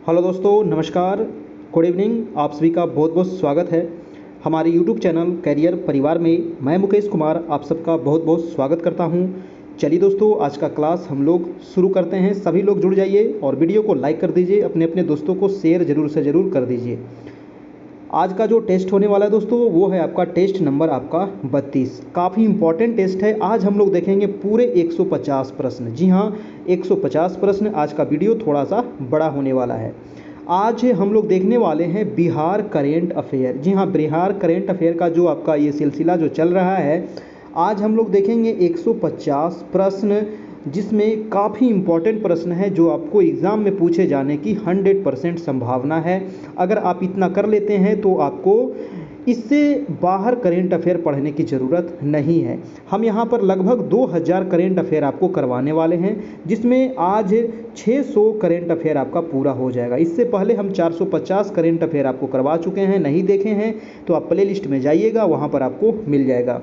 Hello दोस्तों, नमस्कार, good evening. आप सभी का बहुत बहुत स्वागत है हमारे यूट्यूब चैनल कैरियर परिवार में। मैं मुकेश कुमार आप सबका बहुत बहुत स्वागत करता हूं। चलिए दोस्तों, आज का क्लास हम लोग शुरू करते हैं। सभी लोग जुड़ जाइए और वीडियो को लाइक कर दीजिए, अपने अपने दोस्तों को शेयर ज़रूर से ज़रूर कर दीजिए। आज का जो टेस्ट होने वाला है दोस्तों, वो है आपका टेस्ट नंबर आपका 32। काफ़ी इंपॉर्टेंट टेस्ट है। आज हम लोग देखेंगे पूरे 150 प्रश्न। जी हाँ, 150 प्रश्न। आज का वीडियो थोड़ा सा बड़ा होने वाला है। आज हम लोग देखने वाले हैं बिहार करेंट अफेयर। जी हाँ, बिहार करेंट अफेयर का जो आपका ये सिलसिला जो चल रहा है, आज हम लोग देखेंगे 150 प्रश्न, जिसमें काफ़ी इम्पॉर्टेंट प्रश्न है जो आपको एग्ज़ाम में पूछे जाने की 100% संभावना है। अगर आप इतना कर लेते हैं तो आपको इससे बाहर करेंट अफेयर पढ़ने की ज़रूरत नहीं है। हम यहाँ पर लगभग 2000 करेंट अफेयर आपको करवाने वाले हैं, जिसमें आज 600 करेंट अफेयर आपका पूरा हो जाएगा। इससे पहले हम 450 करेंट अफेयर आपको करवा चुके हैं। नहीं देखे हैं तो आप प्ले लिस्ट में जाइएगा, वहाँ पर आपको मिल जाएगा।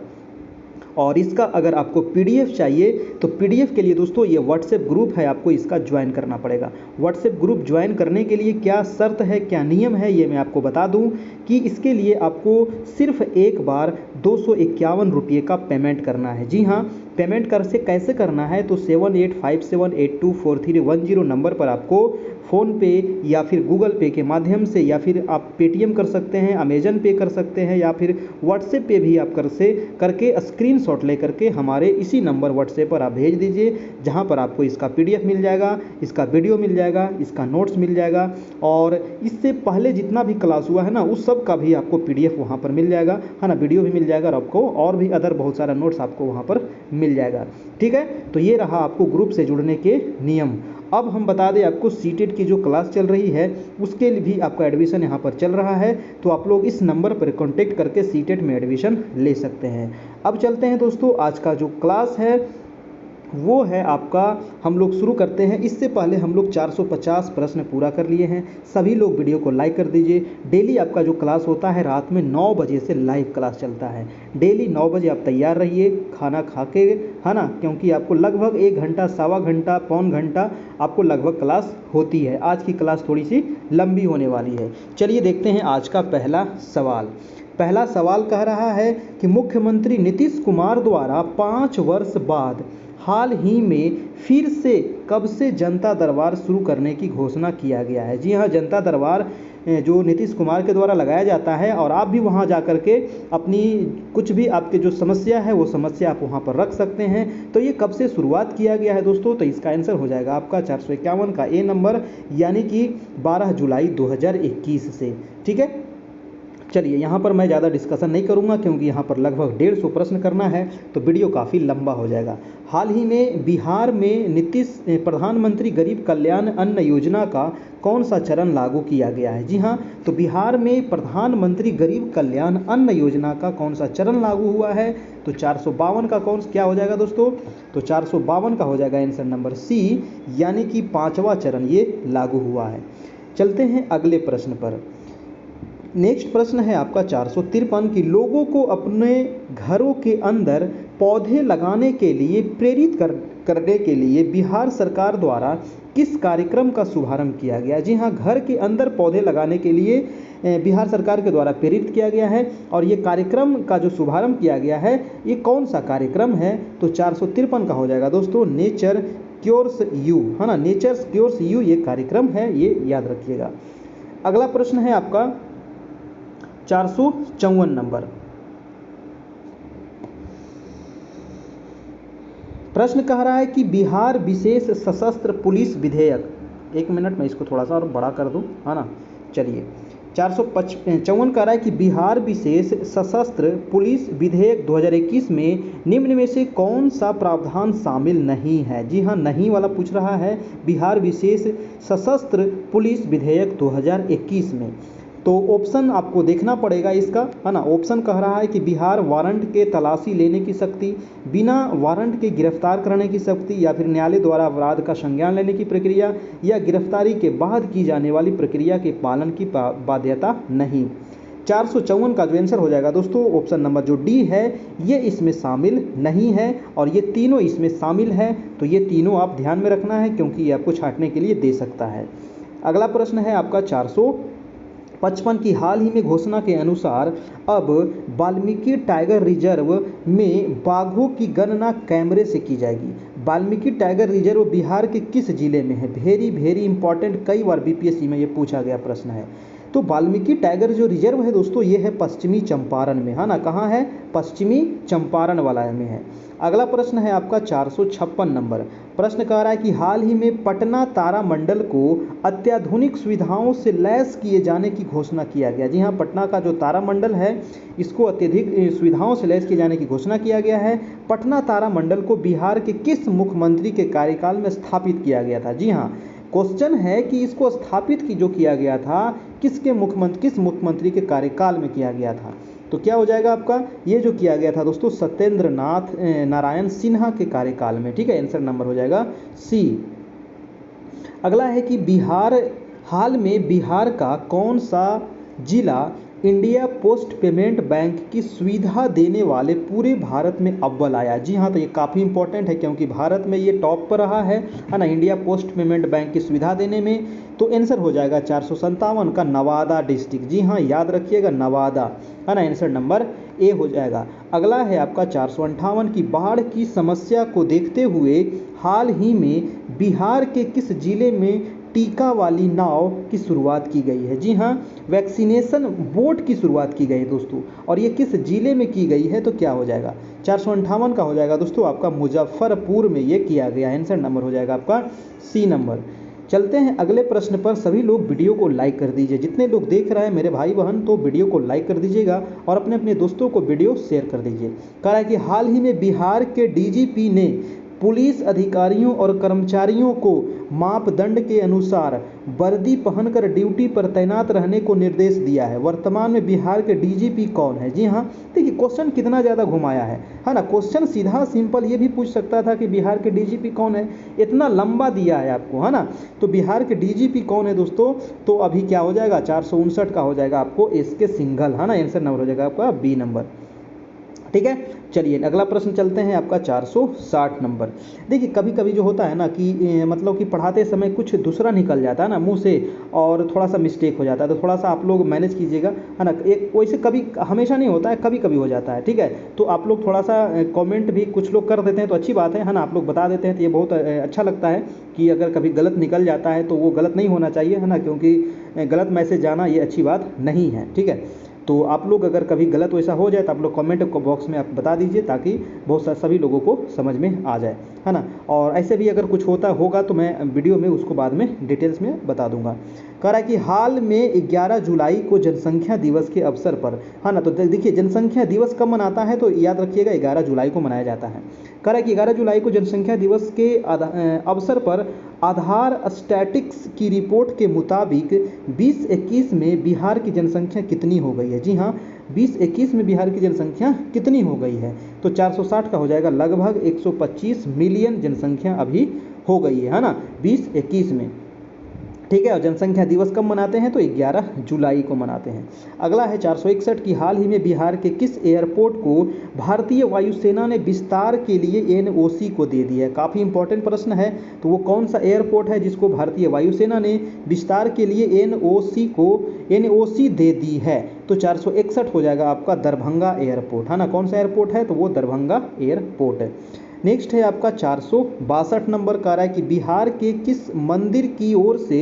और इसका अगर आपको पीडीएफ चाहिए तो पीडीएफ के लिए दोस्तों ये व्हाट्सएप ग्रुप है, आपको इसका ज्वाइन करना पड़ेगा। व्हाट्सएप ग्रुप ज्वाइन करने के लिए क्या शर्त है, क्या नियम है, ये मैं आपको बता दूं कि इसके लिए आपको सिर्फ एक बार 251 रुपये का पेमेंट करना है। जी हाँ, पेमेंट कैसे करना है तो 7857824310 नंबर पर आपको फ़ोनपे या फिर गूगल पे के माध्यम से, या फिर आप पेटीएम कर सकते हैं, अमेजन पे कर सकते हैं, या फिर व्हाट्सएप पे भी आप करके स्क्रीनशॉट लेकर के हमारे इसी नंबर व्हाट्सएप पर आप भेज दीजिए, जहां पर आपको इसका पीडीएफ मिल जाएगा, इसका वीडियो मिल जाएगा, इसका नोट्स मिल जाएगा। और इससे पहले जितना भी क्लास हुआ है ना, उस सब का भी आपको पीडीएफ वहां पर मिल जाएगा, है ना। वीडियो भी मिल जाएगा और आपको और भी अदर बहुत सारा नोट्स आपको वहां पर मिल जाएगा। ठीक है, तो ये रहा आपको ग्रुप से जुड़ने के नियम। अब हम बता दें आपको सीटेट की जो क्लास चल रही है उसके लिए भी आपका एडमिशन यहाँ पर चल रहा है, तो आप लोग इस नंबर पर कांटेक्ट करके सीटेट में एडमिशन ले सकते हैं। अब चलते हैं दोस्तों, आज का जो क्लास है वो है आपका, हम लोग शुरू करते हैं। इससे पहले हम लोग 450 प्रश्न पूरा कर लिए हैं। सभी लोग वीडियो को लाइक कर दीजिए। डेली आपका जो क्लास होता है रात में 9 बजे से लाइव क्लास चलता है। डेली 9 बजे आप तैयार रहिए खाना खा के, है ना, क्योंकि आपको लगभग 1 घंटा, सवा घंटा, पौन घंटा आपको लगभग क्लास होती है। आज की क्लास थोड़ी सी लंबी होने वाली है। चलिए देखते हैं आज का पहला सवाल। पहला सवाल कह रहा है कि मुख्यमंत्री नीतीश कुमार द्वारा 5 वर्ष बाद हाल ही में फिर से कब से जनता दरबार शुरू करने की घोषणा किया गया है। जी हाँ, जनता दरबार जो नीतीश कुमार के द्वारा लगाया जाता है, और आप भी वहां जाकर के अपनी कुछ भी आपके जो समस्या है वो समस्या आप वहां पर रख सकते हैं। तो ये कब से शुरुआत किया गया है दोस्तों, तो इसका आंसर हो जाएगा आपका 451 का ए नंबर, यानी कि 12 जुलाई 2021 से। ठीक है, चलिए यहाँ पर मैं ज़्यादा डिस्कशन नहीं करूँगा, क्योंकि यहाँ पर लगभग 150 प्रश्न करना है तो वीडियो काफ़ी लंबा हो जाएगा। हाल ही में बिहार में प्रधानमंत्री गरीब कल्याण अन्न योजना का कौन सा चरण लागू किया गया है। जी हाँ, तो बिहार में प्रधानमंत्री गरीब कल्याण अन्न योजना का कौन सा चरण लागू हुआ है, तो 452 का क्या हो जाएगा दोस्तों, तो 452 का हो जाएगा आंसर नंबर सी, यानी कि 5वां चरण ये लागू हुआ है। चलते हैं अगले प्रश्न पर। नेक्स्ट प्रश्न है आपका 453 कि लोगों को अपने घरों के अंदर पौधे लगाने के लिए प्रेरित करने के लिए बिहार सरकार द्वारा किस कार्यक्रम का शुभारंभ किया गया। जी हाँ, घर के अंदर पौधे लगाने के लिए बिहार सरकार के द्वारा प्रेरित किया गया है, और ये कार्यक्रम का जो शुभारंभ किया गया है ये कौन सा कार्यक्रम है, तो 453 का हो जाएगा दोस्तों नेचर क्योर्स यू, है ना, नेचर क्योर्स यू ये कार्यक्रम है, ये याद रखिएगा। अगला प्रश्न है आपका 454 नंबर। प्रश्न कह रहा है कि बिहार विशेष सशस्त्र पुलिस विधेयक, 1 मिनट में इसको थोड़ा सा और बड़ा कर दूं, है ना। चलिए 454 कह रहा है कि बिहार विशेष सशस्त्र पुलिस विधेयक 2021 में निम्न में से कौन सा प्रावधान शामिल नहीं है। जी हाँ, नहीं वाला पूछ रहा है बिहार विशेष सशस्त्र पुलिस विधेयक 2021 में। तो ऑप्शन आपको देखना पड़ेगा इसका, है ना। ऑप्शन कह रहा है कि बिहार वारंट के तलाशी लेने की शक्ति, बिना वारंट के गिरफ्तार करने की शक्ति, या फिर न्यायालय द्वारा अपराध का संज्ञान लेने की प्रक्रिया, या गिरफ्तारी के बाद की जाने वाली प्रक्रिया के पालन की बाध्यता नहीं। 454 का जो आंसर हो जाएगा दोस्तों ऑप्शन नंबर जो डी है ये इसमें शामिल नहीं है, और ये तीनों इसमें शामिल है। तो ये तीनों आप ध्यान में रखना है, क्योंकि ये आपको छांटने के लिए दे सकता है। अगला प्रश्न है आपका 455 की हाल ही में घोषणा के अनुसार अब वाल्मीकि टाइगर रिजर्व में बाघों की गणना कैमरे से की जाएगी। वाल्मीकि टाइगर रिजर्व बिहार के किस जिले में है? वेरी वेरी इंपॉर्टेंट, कई बार बीपीएससी में ये पूछा गया प्रश्न है। तो वाल्मीकि टाइगर जो रिजर्व है दोस्तों, ये है पश्चिमी चंपारण में, है ना। कहाँ है? पश्चिमी चंपारण वाला में है। अगला प्रश्न है आपका 456 नंबर। प्रश्न कह रहा है कि हाल ही में पटना तारामंडल को अत्याधुनिक सुविधाओं से लैस किए जाने की घोषणा किया गया। जी हाँ, पटना का जो तारामंडल है इसको अत्यधिक सुविधाओं से लैस किए जाने की घोषणा किया गया है। पटना तारामंडल को बिहार के किस मुख्यमंत्री के कार्यकाल में स्थापित किया गया था? जी हाँ, क्वेश्चन है कि इसको स्थापित जो किया गया था किस मुख्यमंत्री के कार्यकाल में किया गया था? तो क्या हो जाएगा आपका? ये जो किया गया था दोस्तों सत्येंद्र नाथ नारायण सिन्हा के कार्यकाल में। ठीक है, आंसर नंबर हो जाएगा सी। अगला है कि हाल में बिहार का कौन सा जिला इंडिया पोस्ट पेमेंट बैंक की सुविधा देने वाले पूरे भारत में अव्वल आया? जी हाँ, तो ये काफ़ी इंपॉर्टेंट है क्योंकि भारत में ये टॉप पर रहा है ना, इंडिया पोस्ट पेमेंट बैंक की सुविधा देने में। तो आंसर हो जाएगा 457 का नवादा डिस्ट्रिक्ट। जी हाँ, याद रखिएगा नवादा, है ना, आंसर नंबर ए हो जाएगा। अगला है आपका 458 की बाढ़ की समस्या को देखते हुए हाल ही में बिहार के किस जिले में टीका वाली नाव की शुरुआत की गई है? जी हाँ, वैक्सीनेशन बोट की शुरुआत की गई है दोस्तों, और ये किस जिले में की गई है? तो क्या हो जाएगा? 458 का हो जाएगा दोस्तों आपका मुजफ्फरपुर में ये किया गया। आंसर नंबर हो जाएगा आपका सी नंबर। चलते हैं अगले प्रश्न पर। सभी लोग वीडियो को लाइक कर दीजिए, जितने लोग देख रहे हैं मेरे भाई बहन तो वीडियो को लाइक कर दीजिएगा और अपने अपने दोस्तों को वीडियो शेयर कर दीजिए। कह रहा है कि हाल ही में बिहार के डीजीपी ने पुलिस अधिकारियों और कर्मचारियों को मापदंड के अनुसार वर्दी पहनकर ड्यूटी पर तैनात रहने को निर्देश दिया है। वर्तमान में बिहार के डीजीपी कौन है? जी हाँ, देखिए क्वेश्चन कितना ज़्यादा घुमाया है ना। क्वेश्चन सीधा सिंपल ये भी पूछ सकता था कि बिहार के डीजीपी कौन है, इतना लंबा दिया है आपको, है ना। तो बिहार के डीजीपी कौन है दोस्तों? तो अभी क्या हो जाएगा? 459 का हो जाएगा आपको एसके सिंघल, है ना, आंसर नंबर हो जाएगा आपका बी नंबर। ठीक है, चलिए अगला प्रश्न चलते हैं आपका 460 नंबर। देखिए कभी कभी जो होता है ना कि मतलब कि पढ़ाते समय कुछ दूसरा निकल जाता है ना मुंह से और थोड़ा सा मिस्टेक हो जाता है, तो थोड़ा सा आप लोग मैनेज कीजिएगा, है ना। एक वैसे कभी हमेशा नहीं होता है, कभी कभी हो जाता है। ठीक है, तो आप लोग थोड़ा सा कमेंट भी कुछ लोग कर देते हैं तो अच्छी बात है ना, आप लोग बता देते हैं तो ये बहुत अच्छा लगता है कि अगर कभी गलत निकल जाता है तो वो गलत नहीं होना चाहिए, है ना, क्योंकि गलत मैसेज जाना ये अच्छी बात नहीं है। ठीक है, तो आप लोग अगर कभी गलत वैसा हो जाए तो आप लोग कमेंट बॉक्स में आप बता दीजिए ताकि बहुत सभी लोगों को समझ में आ जाए, है ना। और ऐसे भी अगर कुछ होगा तो मैं वीडियो में उसको बाद में डिटेल्स में बता दूंगा। कह रहा है कि हाल में 11 जुलाई को जनसंख्या दिवस के अवसर पर, है ना, तो देखिए जनसंख्या दिवस कब मनाता है तो याद रखिएगा 11 जुलाई को मनाया जाता है। कह रहा है कि 11 जुलाई को जनसंख्या दिवस के अवसर पर आधार स्टैटिक्स की रिपोर्ट के मुताबिक 2021 में बिहार की जनसंख्या कितनी हो गई है? जी हाँ, 2021 में बिहार की जनसंख्या कितनी हो गई है? तो 460 का हो जाएगा लगभग 125 मिलियन जनसंख्या अभी हो गई है ना 2021 में। ठीक है, और जनसंख्या दिवस कब मनाते हैं तो 11 जुलाई को मनाते हैं। अगला है 461 की हाल ही में बिहार के किस एयरपोर्ट को भारतीय वायुसेना ने विस्तार के लिए एनओसी को दे दिया है? काफ़ी इंपॉर्टेंट प्रश्न है, तो वो कौन सा एयरपोर्ट है जिसको भारतीय वायुसेना ने विस्तार के लिए एनओसी दे दी है? तो 461 हो जाएगा आपका दरभंगा एयरपोर्ट, है ना। कौन सा एयरपोर्ट है तो वो दरभंगा एयरपोर्ट है। नेक्स्ट है आपका 462 नंबर। कह रहा है कि बिहार के किस मंदिर की ओर से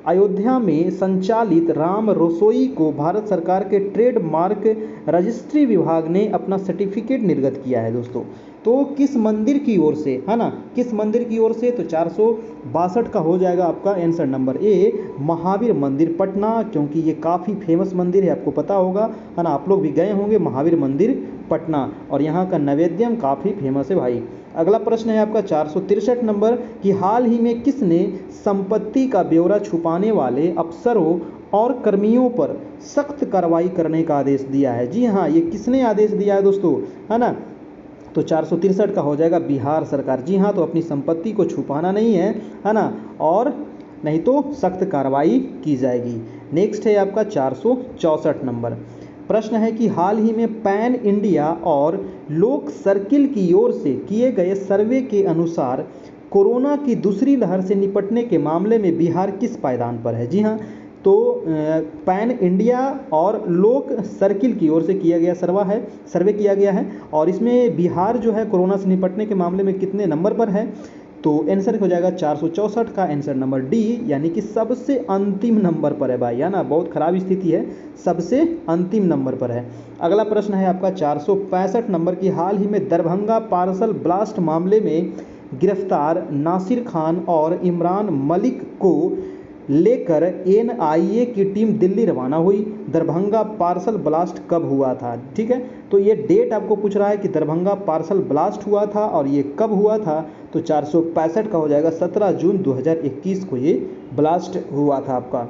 अयोध्या में संचालित राम रसोई को भारत सरकार के ट्रेडमार्क रजिस्ट्री विभाग ने अपना सर्टिफिकेट निर्गत किया है दोस्तों? तो किस मंदिर की ओर से, है ना, किस मंदिर की ओर से? तो 462 का हो जाएगा आपका आंसर नंबर ए महावीर मंदिर पटना, क्योंकि ये काफ़ी फेमस मंदिर है, आपको पता होगा, है ना, आप लोग भी गए होंगे महावीर मंदिर पटना, और यहाँ का नैवेद्यम काफ़ी फेमस है भाई। अगला प्रश्न है आपका 463 नंबर कि हाल ही में किसने संपत्ति का ब्यौरा छुपाने वाले अफसरों और कर्मियों पर सख्त कार्रवाई करने का आदेश दिया है? जी हाँ, ये किसने आदेश दिया है दोस्तों, है ना। तो 463 का हो जाएगा बिहार सरकार। जी हाँ, तो अपनी संपत्ति को छुपाना नहीं है ना, और नहीं तो सख्त कार्रवाई की जाएगी। नेक्स्ट है आपका 464 नंबर। प्रश्न है कि हाल ही में पैन इंडिया और लोक सर्किल की ओर से किए गए सर्वे के अनुसार कोरोना की दूसरी लहर से निपटने के मामले में बिहार किस पायदान पर है? जी हाँ, तो पैन इंडिया और लोक सर्किल की ओर से किया गया सर्वे किया गया है, और इसमें बिहार जो है कोरोना से निपटने के मामले में कितने नंबर पर है? तो आंसर हो जाएगा 464 का आंसर नंबर डी, यानी कि सबसे अंतिम नंबर पर है भाई, है ना, बहुत खराब स्थिति है, सबसे अंतिम नंबर पर है। अगला प्रश्न है आपका 465 नंबर की, हाल ही में दरभंगा पार्सल ब्लास्ट मामले में गिरफ्तार नासिर खान और इमरान मलिक को लेकर एनआईए की टीम दिल्ली रवाना हुई। दरभंगा पार्सल ब्लास्ट कब हुआ था? ठीक है, तो ये डेट आपको पूछ रहा है कि दरभंगा पार्सल ब्लास्ट हुआ था और ये कब हुआ था, तो 465 का हो जाएगा 17 जून 2021 को ये ब्लास्ट हुआ था आपका।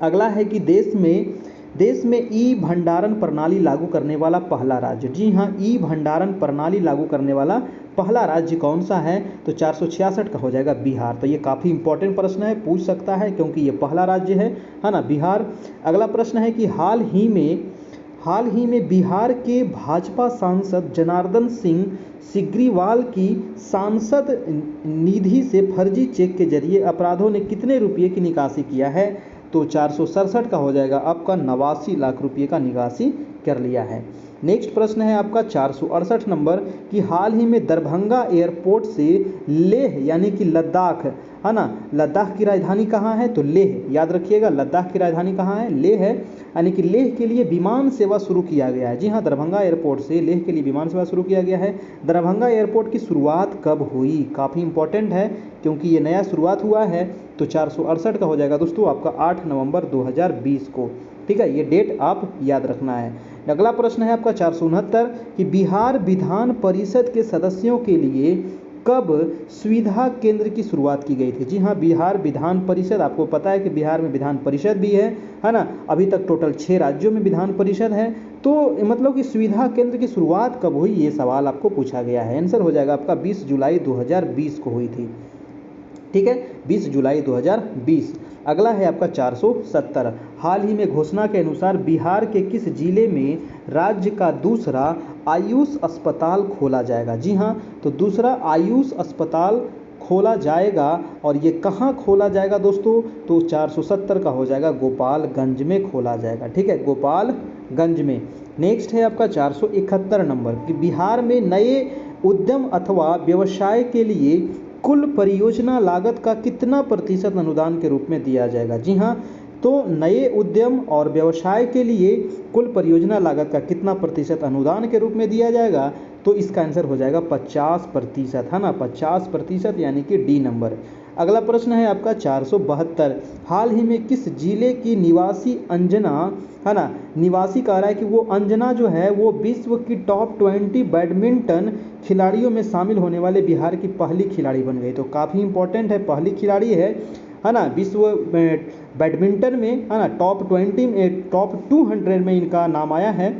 अगला है कि देश में ई भंडारण प्रणाली लागू करने वाला पहला राज्य, जी हाँ, ई भंडारण प्रणाली लागू करने वाला पहला राज्य कौन सा है? तो 466 का हो जाएगा बिहार। तो ये काफ़ी इंपॉर्टेंट प्रश्न है, पूछ सकता है क्योंकि ये पहला राज्य है ना, बिहार। अगला प्रश्न है कि हाल ही में बिहार के भाजपा सांसद जनार्दन सिंह सिग्रीवाल की सांसद निधि से फर्जी चेक के जरिए अपराधियों ने कितने रुपये की निकासी किया है? तो 467 का हो जाएगा आपका 89 लाख रुपये का निकासी कर लिया है। नेक्स्ट प्रश्न है आपका 468 नंबर कि हाल ही में दरभंगा एयरपोर्ट से लेह यानी कि लद्दाख, है ना, लद्दाख की राजधानी कहाँ है? तो लेह, याद रखिएगा, लद्दाख की राजधानी कहाँ है? लेह है, यानी कि लेह के लिए विमान सेवा शुरू किया गया है। जी हाँ, दरभंगा एयरपोर्ट से लेह के लिए विमान सेवा शुरू किया गया है। दरभंगा एयरपोर्ट की शुरुआत कब हुई? काफ़ी इंपॉर्टेंट है क्योंकि ये नया शुरुआत हुआ है। तो 468 का हो जाएगा दोस्तों आपका 8 नवंबर 2020 को। ठीक है, ये डेट आप याद रखना है। अगला प्रश्न है आपका 469 कि बिहार विधान परिषद के सदस्यों के लिए कब सुविधा केंद्र की शुरुआत की गई थी? जी हाँ, बिहार विधान परिषद, आपको पता है कि बिहार में विधान परिषद भी है ना, अभी तक टोटल 6 राज्यों में विधान परिषद है। तो मतलब कि सुविधा केंद्र की शुरुआत कब हुई, ये सवाल आपको पूछा गया है। आंसर हो जाएगा आपका 20 जुलाई 2020 को हुई थी। ठीक है, 20 जुलाई 2020। अगला है आपका 470, हाल ही में घोषणा के अनुसार बिहार के किस जिले में राज्य का दूसरा आयुष अस्पताल खोला जाएगा? जी हाँ, तो दूसरा आयुष अस्पताल खोला जाएगा, और ये कहाँ खोला जाएगा दोस्तों? तो 470 का हो जाएगा गोपालगंज में खोला जाएगा। ठीक है, गोपालगंज में। नेक्स्ट है आपका 471 नंबर कि बिहार में नए उद्यम अथवा व्यवसाय के लिए कुल परियोजना लागत का कितना प्रतिशत अनुदान के रूप में दिया जाएगा? जी हाँ, तो नए उद्यम और व्यवसाय के लिए कुल परियोजना लागत का कितना प्रतिशत अनुदान के रूप में दिया जाएगा? तो इसका आंसर हो जाएगा 50%, है ना, 50%, यानी कि डी नंबर। अगला प्रश्न है आपका 472, हाल ही में किस जिले की निवासी अंजना, है ना, निवासी कह रहा है कि वो अंजना जो है वो विश्व की टॉप 20 बैडमिंटन खिलाड़ियों में शामिल होने वाले बिहार की पहली खिलाड़ी बन गई। तो काफ़ी इंपॉर्टेंट है, पहली खिलाड़ी है ना, विश्व बैडमिंटन में, है ना, टॉप 20 में, टॉप 200 में इनका नाम आया है।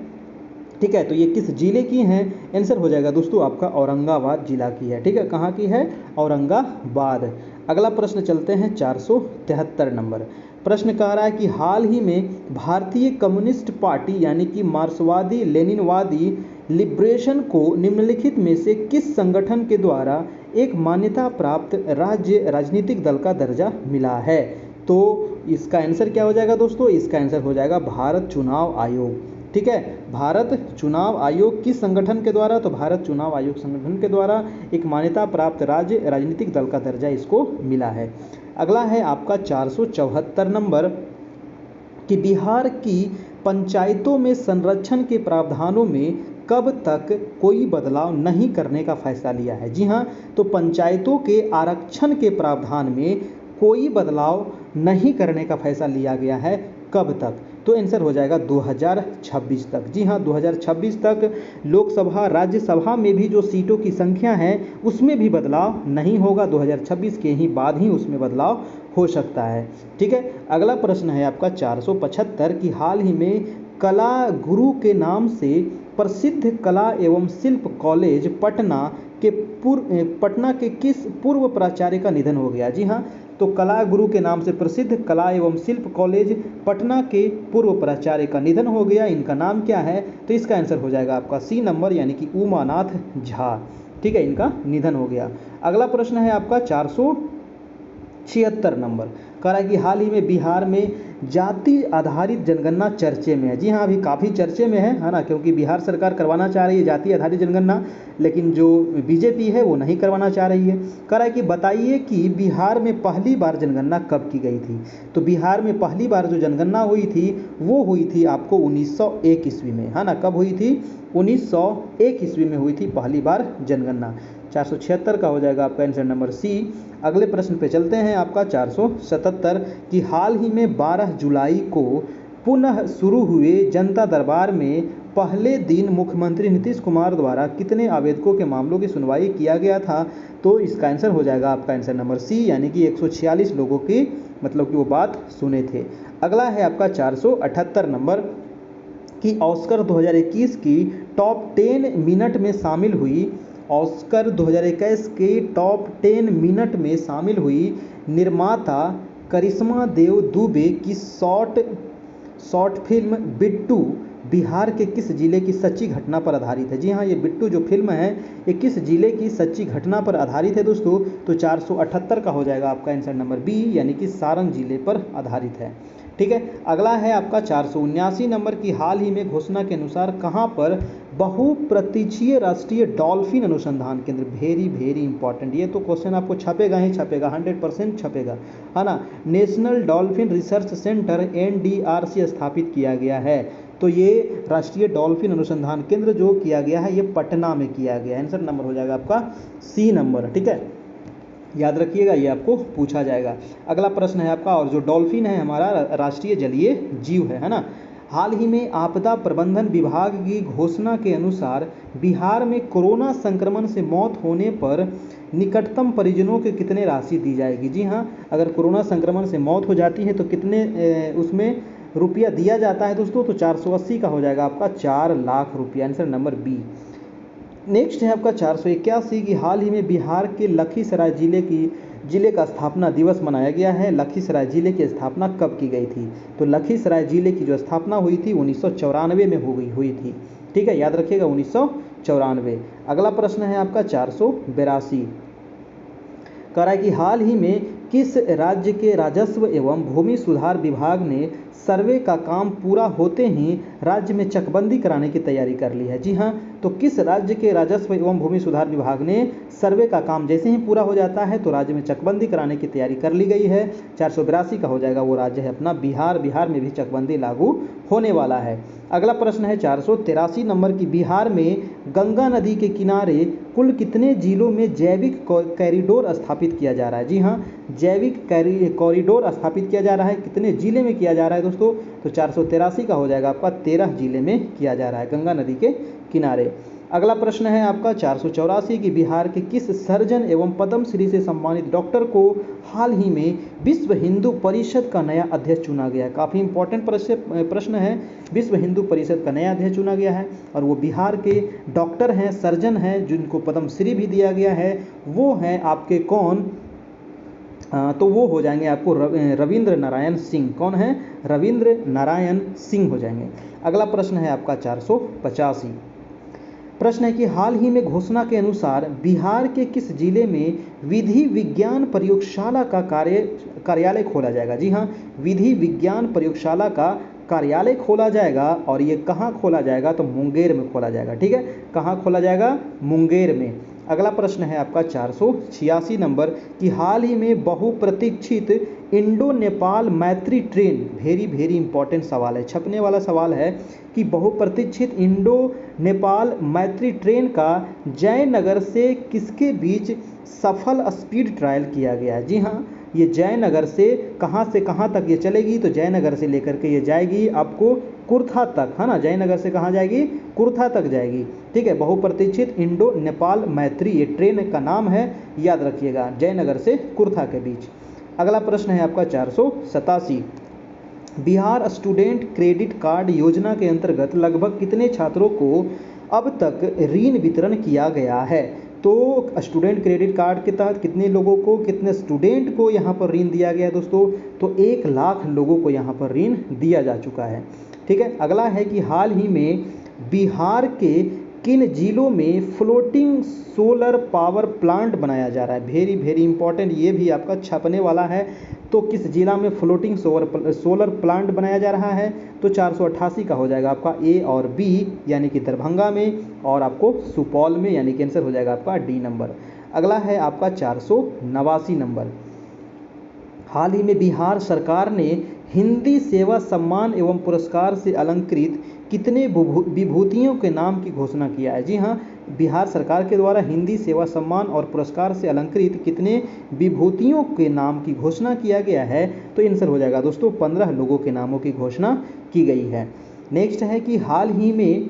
ठीक है, तो ये किस जिले की हैं? आंसर हो जाएगा दोस्तों आपका औरंगाबाद जिला की है। ठीक है, कहाँ की है? औरंगाबाद। अगला प्रश्न चलते हैं 473 नंबर। प्रश्न कह रहा है कि हाल ही में भारतीय कम्युनिस्ट पार्टी यानी कि मार्क्सवादी लेनिनवादी लिबरेशन को निम्नलिखित में से किस संगठन के द्वारा एक मान्यता प्राप्त राज्य राजनीतिक दल का दर्जा मिला है? तो इसका आंसर क्या हो जाएगा दोस्तों? इसका आंसर हो जाएगा भारत चुनाव आयोग। ठीक है, भारत चुनाव आयोग किस संगठन के द्वारा? तो भारत चुनाव आयोग संगठन के द्वारा एक मान्यता प्राप्त राज्य राजनीतिक दल का दर्जा इसको मिला है। अगला है आपका 474 नंबर कि बिहार की पंचायतों में संरक्षण के प्रावधानों में कब तक कोई बदलाव नहीं करने का फैसला लिया है? जी हाँ, तो पंचायतों के आरक्षण के प्रावधान में कोई बदलाव नहीं करने का फैसला लिया गया है, कब तक? तो आंसर हो जाएगा 2026 तक। जी हाँ, 2026 तक लोकसभा राज्यसभा में भी जो सीटों की संख्या है उसमें भी बदलाव नहीं होगा, 2026 के ही बाद ही उसमें बदलाव हो सकता है। ठीक है, अगला प्रश्न है आपका 475 कि हाल ही में कला गुरु के नाम से प्रसिद्ध कला एवं शिल्प कॉलेज पटना के किस पूर्व प्राचार्य का निधन हो गया? जी हाँ, तो कला गुरु के नाम से प्रसिद्ध कला एवं शिल्प कॉलेज पटना के पूर्व प्राचार्य का निधन हो गया। इनका नाम क्या है? तो इसका आंसर हो जाएगा आपका सी नंबर, यानी कि उमानाथ झा। ठीक है, इनका निधन हो गया। अगला प्रश्न है आपका 476 नंबर, कह रहा है कि हाल ही में बिहार में जाति आधारित जनगणना चर्चे में है। जी हाँ, अभी काफ़ी चर्चे में है ना, क्योंकि बिहार सरकार करवाना चाह रही है जाति आधारित जनगणना, लेकिन जो बीजेपी है वो नहीं करवाना चाह रही है। कह रहा है कि बताइए कि बिहार में पहली बार जनगणना कब की गई थी। तो बिहार में पहली बार जो जनगणना हुई थी वो हुई थी आपको 1901 ईस्वी में, है ना। कब हुई थी? 1901 ईस्वी में हुई थी पहली बार जनगणना। 476 का हो जाएगा आपका आंसर नंबर सी। अगले प्रश्न पे चलते हैं, आपका 477 कि हाल ही में 12 जुलाई को पुनः शुरू हुए जनता दरबार में पहले दिन मुख्यमंत्री नीतीश कुमार द्वारा कितने आवेदकों के मामलों की सुनवाई किया गया था। तो इसका आंसर हो जाएगा आपका आंसर नंबर सी, यानी कि 146 लोगों की मतलब कि वो बात सुने थे। अगला है आपका 478 नंबर कि ऑस्कर 2021 की टॉप 10 मिनट में शामिल हुई, ऑस्कर 2021 के टॉप 10 मिनट में शामिल हुई निर्माता करिश्मा देव दुबे की शॉर्ट फिल्म बिट्टू बिहार के किस जिले की सच्ची घटना पर आधारित है। जी हाँ, ये बिट्टू जो फिल्म है ये किस जिले की सच्ची घटना पर आधारित है दोस्तों। तो 478 का हो जाएगा आपका आंसर नंबर बी, यानी कि सारण जिले पर आधारित है। ठीक है, अगला है आपका 479 नंबर की हाल ही में घोषणा के अनुसार कहाँ पर बहुप्रतीक्षीय राष्ट्रीय डॉल्फिन अनुसंधान केंद्र, वेरी इंपॉर्टेंट, ये तो क्वेश्चन आपको छपेगा ही छपेगा, 100% छपेगा, है ना। National dolphin research centre NDRC स्थापित किया गया है। तो ये राष्ट्रीय डॉल्फिन अनुसंधान केंद्र जो किया गया है ये पटना में किया गया है। आंसर नंबर हो जाएगा आपका सी नंबर। ठीक है, याद रखिएगा, ये आपको पूछा जाएगा। अगला प्रश्न है आपका, और जो डॉल्फिन है हमारा राष्ट्रीय जलीय जीव है ना। हाल ही में आपदा प्रबंधन विभाग की घोषणा के अनुसार बिहार में कोरोना संक्रमण से मौत होने पर निकटतम परिजनों के कितने राशि दी जाएगी। जी हाँ, अगर कोरोना संक्रमण से मौत हो जाती है तो कितने उसमें रुपया दिया जाता है दोस्तों। तो 480 का हो जाएगा आपका 4 लाख रुपया, आंसर नंबर बी। नेक्स्ट है आपका 481 की हाल ही में बिहार के लखीसराय जिले का स्थापना दिवस मनाया गया है। लखीसराय जिले की स्थापना कब की गई थी। तो लखीसराय जिले की जो स्थापना हुई थी 1994 में हुई थी। ठीक है, याद रखिएगा 1994। अगला प्रश्न है आपका 482, कह रहा है कि हाल ही में किस राज्य के राजस्व एवं भूमि सुधार विभाग ने सर्वे का काम पूरा होते ही राज्य में चकबंदी कराने की तैयारी कर ली है। जी हाँ, तो किस राज्य के राजस्व एवं भूमि सुधार विभाग ने सर्वे का काम जैसे ही पूरा हो जाता है तो राज्य में चकबंदी कराने की तैयारी कर ली गई है। 482 का हो जाएगा, वो राज्य है अपना बिहार। बिहार में भी चकबंदी लागू होने वाला है। अगला प्रश्न है 483 नंबर की बिहार में गंगा नदी के किनारे कुल कितने जिलों में जैविक कॉरिडोर स्थापित किया जा रहा है। जी हाँ, जैविक कॉरिडोर स्थापित किया जा रहा है। कितने जिले में किया जा रहा है दोस्तों। तो 483 का हो जाएगा आपका 13 जिले में किया जा रहा है गंगा नदी के किनारे। अगला प्रश्न है आपका 484 की बिहार के किस सर्जन एवं पद्मश्री से सम्मानित डॉक्टर को हाल ही में विश्व हिंदू परिषद का नया अध्यक्ष चुना गया है। काफ़ी इंपॉर्टेंट प्रश्न है। विश्व हिंदू परिषद का नया अध्यक्ष चुना गया है और वो बिहार के डॉक्टर हैं, सर्जन हैं, जिनको पद्मश्री भी दिया गया है। वो हैं आपके कौन, तो वो हो जाएंगे आपको रविंद्र नारायण सिंह। कौन है? रविंद्र नारायण सिंह हो जाएंगे। अगला प्रश्न है आपका 485। प्रश्न है कि हाल ही में घोषणा के अनुसार बिहार के किस जिले में विधि विज्ञान प्रयोगशाला का कार्यालय खोला जाएगा। जी हाँ, विधि विज्ञान प्रयोगशाला का कार्यालय खोला जाएगा और ये कहाँ खोला जाएगा। तो मुंगेर में खोला जाएगा। ठीक है, कहाँ खोला जाएगा? मुंगेर में। अगला प्रश्न है आपका 486 नंबर कि हाल ही में बहुप्रतीक्षित इंडो नेपाल मैत्री ट्रेन, वेरी इंपॉर्टेंट सवाल है, छपने वाला सवाल है कि बहुप्रतीक्षित इंडो नेपाल मैत्री ट्रेन का जयनगर से किसके बीच सफल स्पीड ट्रायल किया गया है। जी हाँ, ये जयनगर से कहाँ तक ये चलेगी। तो जयनगर से लेकर के ये जाएगी आपको कुर्था तक, है ना। जयनगर से कहाँ जाएगी? कुर्था तक जाएगी। ठीक है, बहुप्रतीक्षित इंडो नेपाल मैत्री ये ट्रेन का नाम है, याद रखिएगा, जयनगर से कुर्था के बीच। अगला प्रश्न है आपका 487। बिहार स्टूडेंट क्रेडिट कार्ड योजना के अंतर्गत लगभग कितने छात्रों को अब तक ऋण वितरण किया गया है। तो स्टूडेंट क्रेडिट कार्ड के तहत कितने लोगों को, कितने स्टूडेंट को यहाँ पर ऋण दिया गया दोस्तों। तो 1 लाख लोगों को यहाँ पर ऋण दिया जा चुका है। ठीक है, अगला है कि हाल ही में बिहार के किन जिलों में फ्लोटिंग सोलर पावर प्लांट बनाया जा रहा है? वेरी वेरी इंपॉर्टेंट, ये भी आपका छपने वाला है। तो किस जिला में फ्लोटिंग सोलर प्लांट बनाया जा रहा है? तो 488 का हो जाएगा आपका ए और बी, यानी कि दरभंगा में, और आपको सुपौल में, यानी कि आंसर हो जाएगा आपका डी नंबर। अगला है आपका 489 नंबर। हाल ही में बिहार सरकार ने हिंदी सेवा सम्मान एवं पुरस्कार से अलंकृत कितने विभूतियों के नाम की घोषणा किया है? जी हाँ, बिहार सरकार के द्वारा हिंदी सेवा सम्मान और पुरस्कार से अलंकृत कितने विभूतियों के नाम की घोषणा किया गया है? तो आंसर हो जाएगा दोस्तों 15 लोगों के नामों की घोषणा की गई है। नेक्स्ट है कि हाल ही में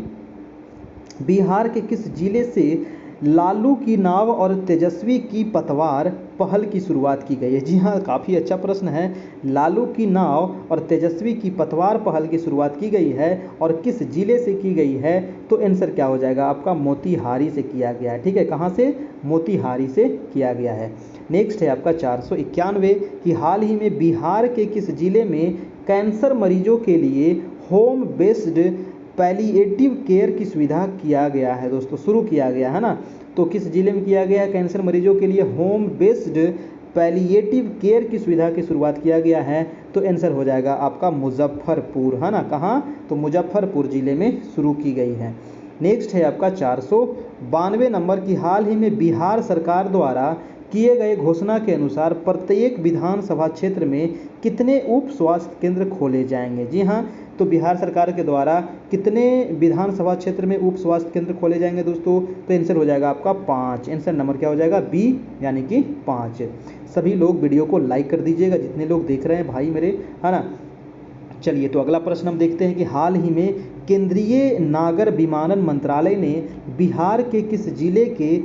बिहार के किस जिले से लालू की नाव और तेजस्वी की पतवार पहल की शुरुआत की गई है? जी हाँ, काफ़ी अच्छा प्रश्न है। लालू की नाव और तेजस्वी की पतवार पहल की शुरुआत की गई है और किस जिले से की गई है? तो आंसर क्या हो जाएगा आपका? मोतिहारी से किया गया है। ठीक है, कहाँ से? मोतिहारी से किया गया है। नेक्स्ट है आपका 491 कि हाल ही में बिहार के किस जिले में कैंसर मरीजों के लिए होम बेस्ड पैलिएटिव केयर की सुविधा किया गया है? दोस्तों शुरू किया गया है ना, तो किस जिले में किया गया है? कैंसर मरीजों के लिए होम बेस्ड पैलिएटिव केयर की सुविधा की शुरुआत किया गया है। तो आंसर हो जाएगा आपका मुजफ्फरपुर, है ना। कहाँ? तो मुजफ्फरपुर जिले में शुरू की गई है। नेक्स्ट है आपका 492 नंबर की हाल ही में बिहार सरकार द्वारा किए गए घोषणा के अनुसार प्रत्येक विधानसभा क्षेत्र में कितने उप स्वास्थ्य केंद्र खोले जाएंगे? जी हाँ, तो बिहार सरकार के द्वारा कितने विधानसभा क्षेत्र में उप स्वास्थ्य केंद्र खोले जाएंगे दोस्तों? तो आंसर हो जाएगा आपका 5। आंसर नंबर क्या हो जाएगा? बी, यानी कि 5। सभी लोग वीडियो को लाइक कर दीजिएगा जितने लोग देख रहे हैं भाई मेरे, है ना। चलिए, तो अगला प्रश्न हम देखते हैं कि हाल ही में केंद्रीय नागर विमानन मंत्रालय ने बिहार के किस जिले के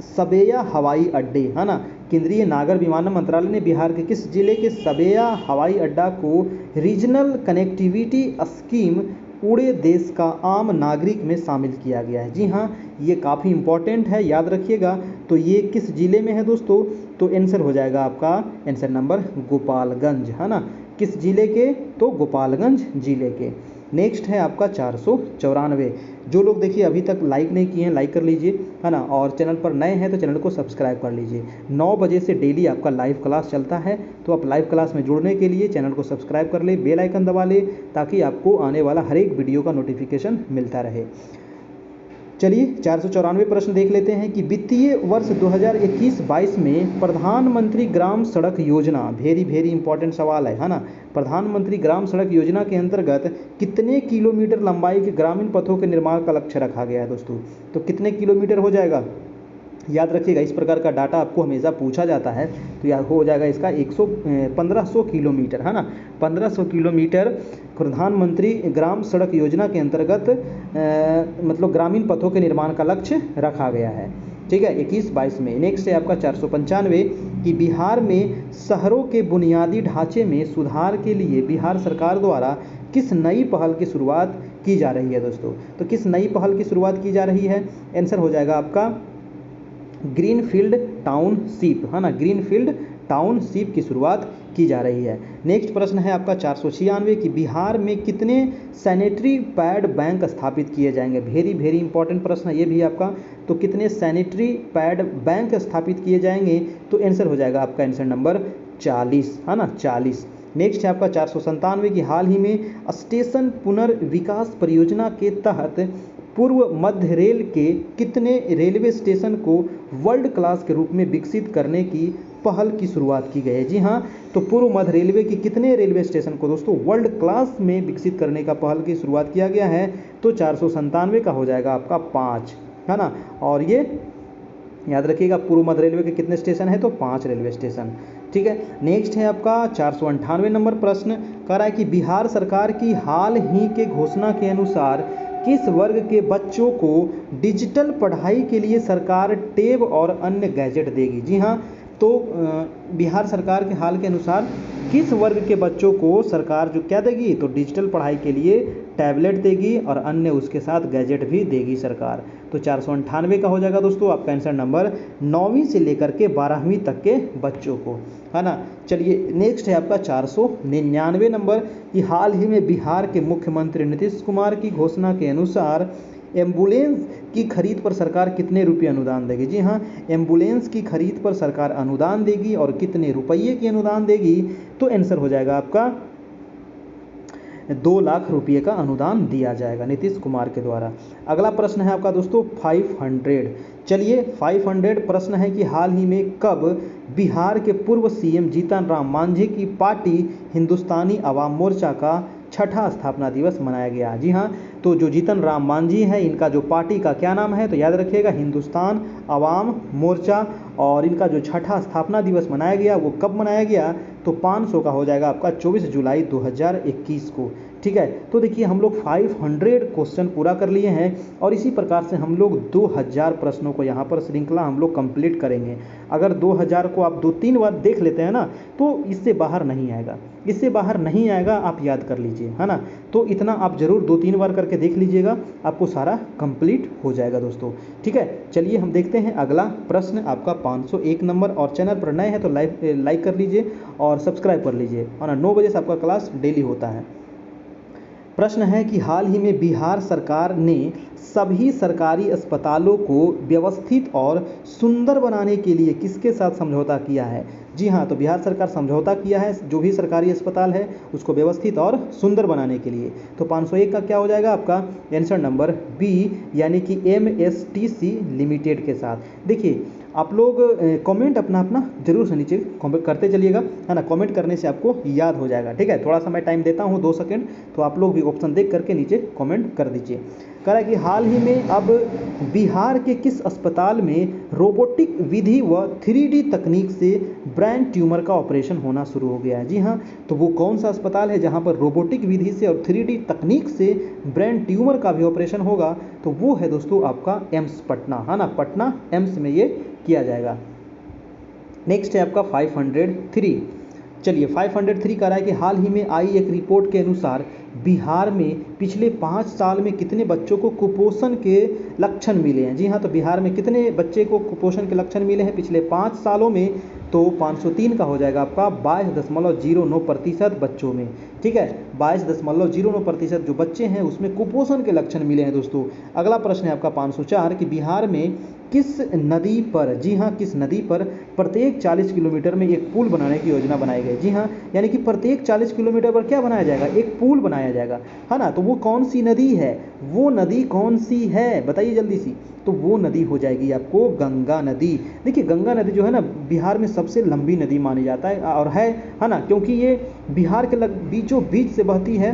सबैया हवाई अड्डे, है ना, केंद्रीय नागर विमानन मंत्रालय ने बिहार के किस जिले के सबैया हवाई अड्डा को रीजनल कनेक्टिविटी स्कीम पूरे देश का आम नागरिक में शामिल किया गया है? जी हाँ, ये काफ़ी इंपॉर्टेंट है, याद रखिएगा। तो ये किस जिले में है दोस्तों? तो आंसर हो जाएगा आपका आंसर नंबर गोपालगंज, है ना। किस जिले के? तो गोपालगंज जिले के। नेक्स्ट है आपका 494। जो लोग देखिए अभी तक लाइक नहीं किए हैं, लाइक कर लीजिए, है ना। और चैनल पर नए हैं तो चैनल को सब्सक्राइब कर लीजिए। 9 बजे से डेली आपका लाइव क्लास चलता है, तो आप लाइव क्लास में जुड़ने के लिए चैनल को सब्सक्राइब कर ले, बेल आइकन दबा ले, ताकि आपको आने वाला हर एक वीडियो का नोटिफिकेशन मिलता रहे। चलिए 494 प्रश्न देख लेते हैं कि वित्तीय वर्ष 2021-22 में प्रधानमंत्री ग्राम सड़क योजना, वेरी वेरी इंपॉर्टेंट सवाल है ना। प्रधानमंत्री ग्राम सड़क योजना के अंतर्गत कितने किलोमीटर लंबाई के ग्रामीण पथों के निर्माण का लक्ष्य रखा गया है दोस्तों? तो कितने किलोमीटर हो जाएगा? याद रखिएगा, इस प्रकार का डाटा आपको हमेशा पूछा जाता है, तो यह हो जाएगा इसका 1500 किलोमीटर, है ना। 1500 किलोमीटर प्रधानमंत्री ग्राम सड़क योजना के अंतर्गत मतलब ग्रामीण पथों के निर्माण का लक्ष्य रखा गया है। ठीक है, 21-22 में। नेक्स्ट है आपका 495 कि बिहार में शहरों के बुनियादी ढांचे में सुधार के लिए बिहार सरकार द्वारा किस नई पहल की शुरुआत की जा रही है दोस्तों? तो किस नई पहल की शुरुआत की जा रही है? आंसर हो जाएगा आपका ग्रीनफील्ड टाउनशिप, है ना। ग्रीनफील्ड टाउनशिप की शुरुआत की जा रही है। नेक्स्ट प्रश्न है आपका 496 कि बिहार में कितने सैनिटरी पैड बैंक स्थापित किए जाएंगे? वेरी वेरी इंपॉर्टेंट प्रश्न है ये भी आपका। तो कितने सैनिटरी पैड बैंक स्थापित किए जाएंगे? तो आंसर हो जाएगा आपका आंसर नंबर 40, है ना, 40। नेक्स्ट है आपका 497 कि हाल ही में स्टेशन पुनर्विकास परियोजना के तहत पूर्व मध्य रेल के कितने रेलवे स्टेशन को वर्ल्ड क्लास के रूप में विकसित करने की पहल की शुरुआत की गई है? जी हाँ, तो पूर्व मध्य रेलवे की कितने रेलवे स्टेशन को दोस्तों वर्ल्ड क्लास में विकसित करने का पहल की शुरुआत किया गया है? तो 497 का हो जाएगा आपका 5, है ना। और ये याद रखिएगा, पूर्व मध्य रेलवे के कितने स्टेशन है? तो 5 रेलवे स्टेशन। ठीक है, नेक्स्ट है आपका 498 नंबर प्रश्न, कह रहा है कि बिहार सरकार की हाल ही के घोषणा के अनुसार किस वर्ग के बच्चों को डिजिटल पढ़ाई के लिए सरकार टैब और अन्य गैजेट देगी? जी हाँ, तो बिहार सरकार के हाल के अनुसार किस वर्ग के बच्चों को सरकार जो क्या देगी? तो डिजिटल पढ़ाई के लिए टैबलेट देगी और अन्य उसके साथ गैजेट भी देगी सरकार। तो 498 का हो जाएगा दोस्तों आपका आंसर नंबर 9वीं से लेकर के 12वीं तक के बच्चों को, है ना। चलिए नेक्स्ट है आपका 499 नंबर कि हाल ही में बिहार के मुख्यमंत्री नीतीश कुमार की घोषणा के अनुसार एम्बुलेंस की खरीद पर सरकार कितने रुपये अनुदान देगी? जी हाँ, एम्बुलेंस की खरीद पर सरकार अनुदान देगी और कितने रुपये की अनुदान देगी? तो आंसर हो जाएगा आपका 2 लाख रुपये का अनुदान दिया जाएगा नीतीश कुमार के द्वारा। अगला प्रश्न है आपका दोस्तों 500। चलिए 500 प्रश्न है कि हाल ही में कब बिहार के पूर्व सीएम जीतन राम मांझी की पार्टी हिंदुस्तानी अवाम मोर्चा का छठा स्थापना दिवस मनाया गया? जी हाँ, तो जो जीतन राम मांझी है इनका जो पार्टी का क्या नाम है? तो याद रखिएगा हिंदुस्तान अवाम मोर्चा। और इनका जो छठा स्थापना दिवस मनाया गया वो कब मनाया गया? तो 500 का हो जाएगा आपका 24 जुलाई 2021 को। ठीक है, तो देखिए हम लोग 500 क्वेश्चन पूरा कर लिए हैं और इसी प्रकार से हम लोग 2000 प्रश्नों को यहाँ पर श्रृंखला हम लोग कंप्लीट करेंगे। अगर 2000 को आप 2-3 बार देख लेते हैं ना तो इससे बाहर नहीं आएगा, इससे बाहर नहीं आएगा, आप याद कर लीजिए, है ना। तो इतना आप जरूर 2-3 बार करके देख लीजिएगा, आपको सारा कंप्लीट हो जाएगा दोस्तों। ठीक है, चलिए हम देखते हैं अगला प्रश्न आपका 501 नंबर। और चैनल पर नए हैं तो लाइक कर लीजिए और सब्सक्राइब कर लीजिए, है ना। 9 बजे से आपका क्लास डेली होता है। प्रश्न है कि हाल ही में बिहार सरकार ने सभी सरकारी अस्पतालों को व्यवस्थित और सुंदर बनाने के लिए किसके साथ समझौता किया है? जी हाँ, तो बिहार सरकार समझौता किया है जो भी सरकारी अस्पताल है उसको व्यवस्थित और सुंदर बनाने के लिए। तो 501 का क्या हो जाएगा आपका आंसर नंबर बी, यानी कि MSTC लिमिटेड के साथ। देखिए आप लोग कमेंट अपना अपना जरूर से नीचे कमेंट करते चलिएगा, है ना। कमेंट करने से आपको याद हो जाएगा। ठीक है, थोड़ा सा मैं टाइम देता हूँ 2 सेकंड, तो आप लोग भी ऑप्शन देख करके नीचे कमेंट कर दीजिए। कह रहा है कि हाल ही में अब बिहार के किस अस्पताल में रोबोटिक विधि व 3D तकनीक से ब्रेन ट्यूमर का ऑपरेशन होना शुरू हो गया है? जी हाँ, तो वो कौन सा अस्पताल है जहाँ पर रोबोटिक विधि से और 3D तकनीक से ब्रेन ट्यूमर का भी ऑपरेशन होगा? तो वो है दोस्तों आपका एम्स पटना, है ना। पटना एम्स में ये किया जाएगा। नेक्स्ट है आपका 503। चलिए 503 कह रहा है कि हाल ही में आई एक रिपोर्ट के अनुसार बिहार में पिछले 5 साल में कितने बच्चों को कुपोषण के लक्षण मिले हैं? जी हाँ, तो बिहार में कितने बच्चे को कुपोषण के लक्षण मिले हैं पिछले 5 सालों में? तो 503 का हो जाएगा आपका 22.09% बच्चों में। ठीक है, 22.09% जो बच्चे हैं उसमें कुपोषण के लक्षण मिले हैं दोस्तों। अगला प्रश्न है आपका 504 कि बिहार में किस नदी पर, जी हाँ किस नदी पर प्रत्येक 40 किलोमीटर में एक पुल बनाने की योजना बनाई गई? जी हाँ, यानी कि प्रत्येक 40 किलोमीटर पर क्या बनाया जाएगा? एक पुल बनाया जाएगा, है ना। तो वो कौन सी नदी है? वो नदी कौन सी है बताइए जल्दी सी। तो वो नदी हो जाएगी आपको गंगा नदी। देखिए गंगा नदी जो है ना बिहार में सबसे लंबी नदी मानी जाता है और है ना, क्योंकि ये बिहार के बीचों बीच से बहती है।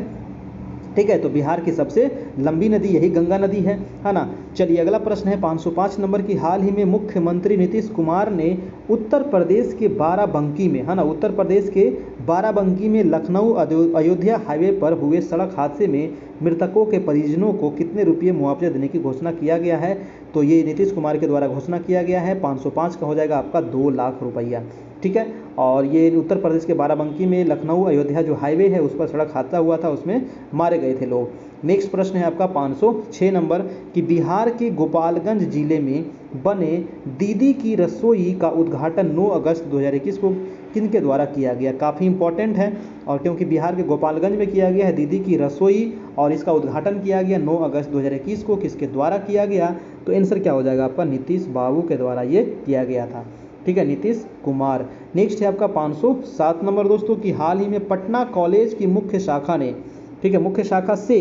ठीक है, तो बिहार की सबसे लंबी नदी यही गंगा नदी है ना। चलिए अगला प्रश्न है 505 नंबर की हाल ही में मुख्यमंत्री नीतीश कुमार ने उत्तर प्रदेश के बाराबंकी में, है ना, उत्तर प्रदेश के बाराबंकी में लखनऊ अयोध्या हाईवे पर हुए सड़क हादसे में मृतकों के परिजनों को कितने रुपये मुआवजा देने की घोषणा किया गया है? तो ये नीतीश कुमार के द्वारा घोषणा किया गया है। 505 का हो जाएगा आपका 2 लाख रुपया। ठीक है, और ये उत्तर प्रदेश के बाराबंकी में लखनऊ अयोध्या जो हाईवे है उस पर सड़क हादसा हुआ था, उसमें मारे गए थे लोग। नेक्स्ट प्रश्न है आपका 506 नंबर कि बिहार के गोपालगंज जिले में बने दीदी की रसोई का उद्घाटन 9 अगस्त 2021 को किनके द्वारा किया गया? काफ़ी इंपॉर्टेंट है और क्योंकि बिहार के गोपालगंज में किया गया है दीदी की रसोई और इसका उद्घाटन किया गया 9 अगस्त 2021 को, किसके द्वारा किया गया? तो आंसर क्या हो जाएगा आपका नीतीश बाबू के द्वारा ये किया गया था। ठीक है, नीतीश कुमार। नेक्स्ट है आपका 507 नंबर दोस्तों कि हाल ही में पटना कॉलेज की मुख्य शाखा ने, ठीक है, मुख्य शाखा से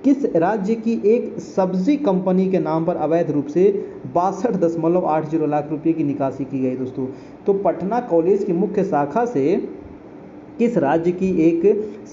किस राज्य की एक सब्जी कंपनी के नाम पर अवैध रूप से 62.80 लाख रुपए की निकासी की गई दोस्तों। तो पटना कॉलेज की मुख्य शाखा से किस राज्य की एक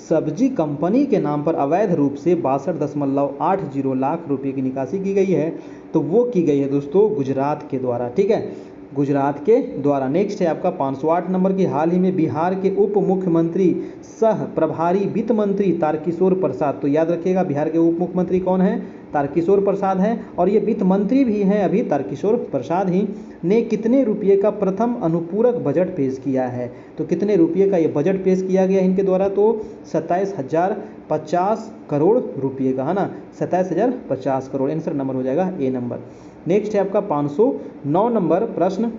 सब्जी कंपनी के नाम पर अवैध रूप से 62.80 लाख रुपए की निकासी की गई है? तो वो की गई है दोस्तों गुजरात के द्वारा। ठीक है, गुजरात के द्वारा। नेक्स्ट है आपका 508 नंबर की हाल ही में बिहार के उप मुख्यमंत्री सह प्रभारी वित्त मंत्री तारकिशोर प्रसाद, तो याद रखिएगा बिहार के उप मुख्यमंत्री कौन है? तारकिशोर प्रसाद हैं और ये वित्त मंत्री भी हैं अभी तारकिशोर प्रसाद ही, ने कितने रुपये का प्रथम अनुपूरक बजट पेश किया है? तो कितने रुपये का ये बजट पेश किया गया इनके द्वारा? तो 27,050 करोड़ रुपये का, है ना, 27,050 करोड़। आंसर नंबर हो जाएगा ए नंबर। नेक्स्ट है आपका 509 नंबर प्रश्न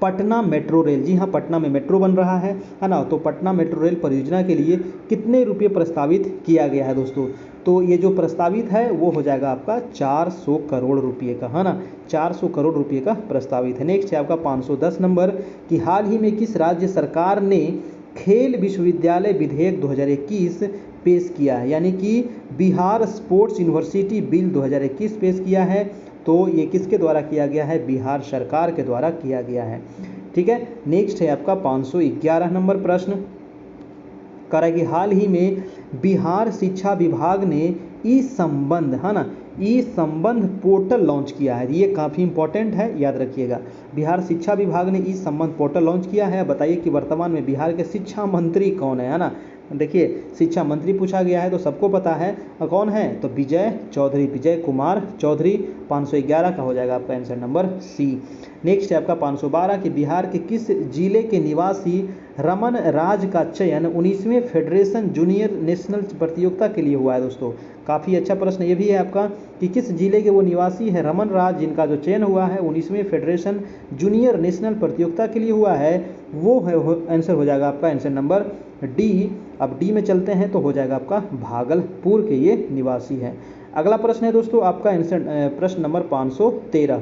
पटना मेट्रो रेल। जी हाँ, पटना में मेट्रो बन रहा है ना। तो पटना मेट्रो रेल परियोजना के लिए कितने रुपये प्रस्तावित किया गया है दोस्तों? तो ये जो प्रस्तावित है वो हो जाएगा आपका 400 करोड़ रुपये का, है ना। 400 करोड़ रुपये का प्रस्तावित है। नेक्स्ट है आपका 510 नंबर कि हाल ही में किस राज्य सरकार ने खेल विश्वविद्यालय विधेयक 2021 पेश किया है? यानी कि बिहार स्पोर्ट्स यूनिवर्सिटी बिल 2021 पेश किया है। तो ये किसके द्वारा किया गया है? बिहार सरकार के द्वारा किया गया है। ठीक है। नेक्स्ट है आपका 511 नंबर प्रश्न कह रहा है कि हाल ही में बिहार शिक्षा विभाग ने ई संबंध, है ना, ई संबंध पोर्टल लॉन्च किया है। ये काफ़ी इंपॉर्टेंट है, याद रखिएगा। बिहार शिक्षा विभाग ने ई संबंध पोर्टल लॉन्च किया है। बताइए कि वर्तमान में बिहार के शिक्षा मंत्री कौन है ना। देखिए, शिक्षा मंत्री पूछा गया है तो सबको पता है कौन है, तो विजय चौधरी, विजय कुमार चौधरी। 511 का हो जाएगा आपका आंसर नंबर सी। नेक्स्ट है आपका 512 कि बिहार के किस जिले के निवासी रमन राज का चयन 19वें फेडरेशन जूनियर नेशनल प्रतियोगिता के लिए हुआ है? दोस्तों काफ़ी अच्छा प्रश्न ये भी है आपका कि किस जिले के वो निवासी है रमन राज, जिनका जो चयन हुआ है 19वें फेडरेशन जूनियर नेशनल प्रतियोगिता के लिए हुआ है, वो है आंसर हो जाएगा आपका आंसर नंबर डी। अब डी में चलते हैं तो हो जाएगा आपका भागलपुर के ये निवासी है। अगला प्रश्न है दोस्तों आपका आंसर प्रश्न नंबर 513।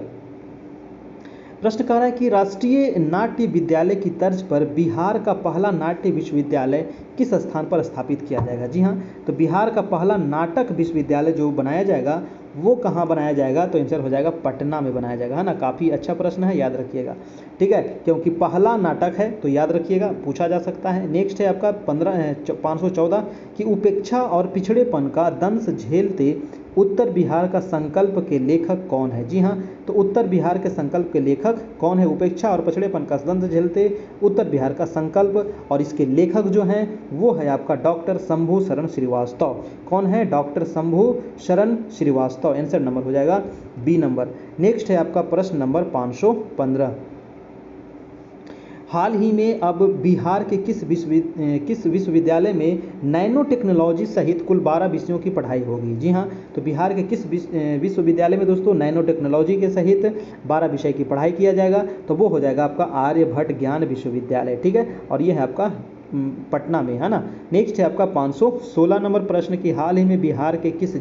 प्रश्न कह रहा है कि राष्ट्रीय नाट्य विद्यालय की तर्ज पर बिहार का पहला नाट्य विश्वविद्यालय किस स्थान पर स्थापित किया जाएगा? जी हाँ, तो बिहार का पहला नाटक विश्वविद्यालय जो बनाया जाएगा वो कहाँ बनाया जाएगा? तो आंसर हो जाएगा पटना में बनाया जाएगा, है ना। काफ़ी अच्छा प्रश्न है, याद रखिएगा। ठीक है, क्योंकि पहला नाटक है तो याद रखिएगा, पूछा जा सकता है। नेक्स्ट है आपका 514 कि उपेक्षा और पिछड़ेपन का दंश झेलते उत्तर बिहार का संकल्प के लेखक कौन है? जी हाँ, तो उत्तर बिहार के संकल्प के लेखक कौन है? उपेक्षा और पिछड़ेपन का दंश झेलते उत्तर बिहार का संकल्प, और इसके लेखक जो हैं वो है आपका डॉक्टर शंभू शरण श्रीवास्तव। कौन है? डॉक्टर शंभू शरण श्रीवास्तव। आंसर नंबर हो जाएगा बी नंबर। नेक्स्ट है आपका प्रश्न नंबर 515। हाल ही में अब बिहार के किस विश्वविद्यालय में नैनो टेक्नोलॉजी सहित कुल 12 विषयों की पढ़ाई होगी? जी हाँ, तो बिहार के किस विश्वविद्यालय में दोस्तों नैनो टेक्नोलॉजी के सहित 12 विषय की पढ़ाई किया जाएगा? तो वो हो जाएगा आपका आर्यभट्ट ज्ञान विश्वविद्यालय। ठीक है, और ये है आपका पटना में, है ना। नेक्स्ट है आपका 516 नंबर प्रश्न कि हाल ही में बिहार के किस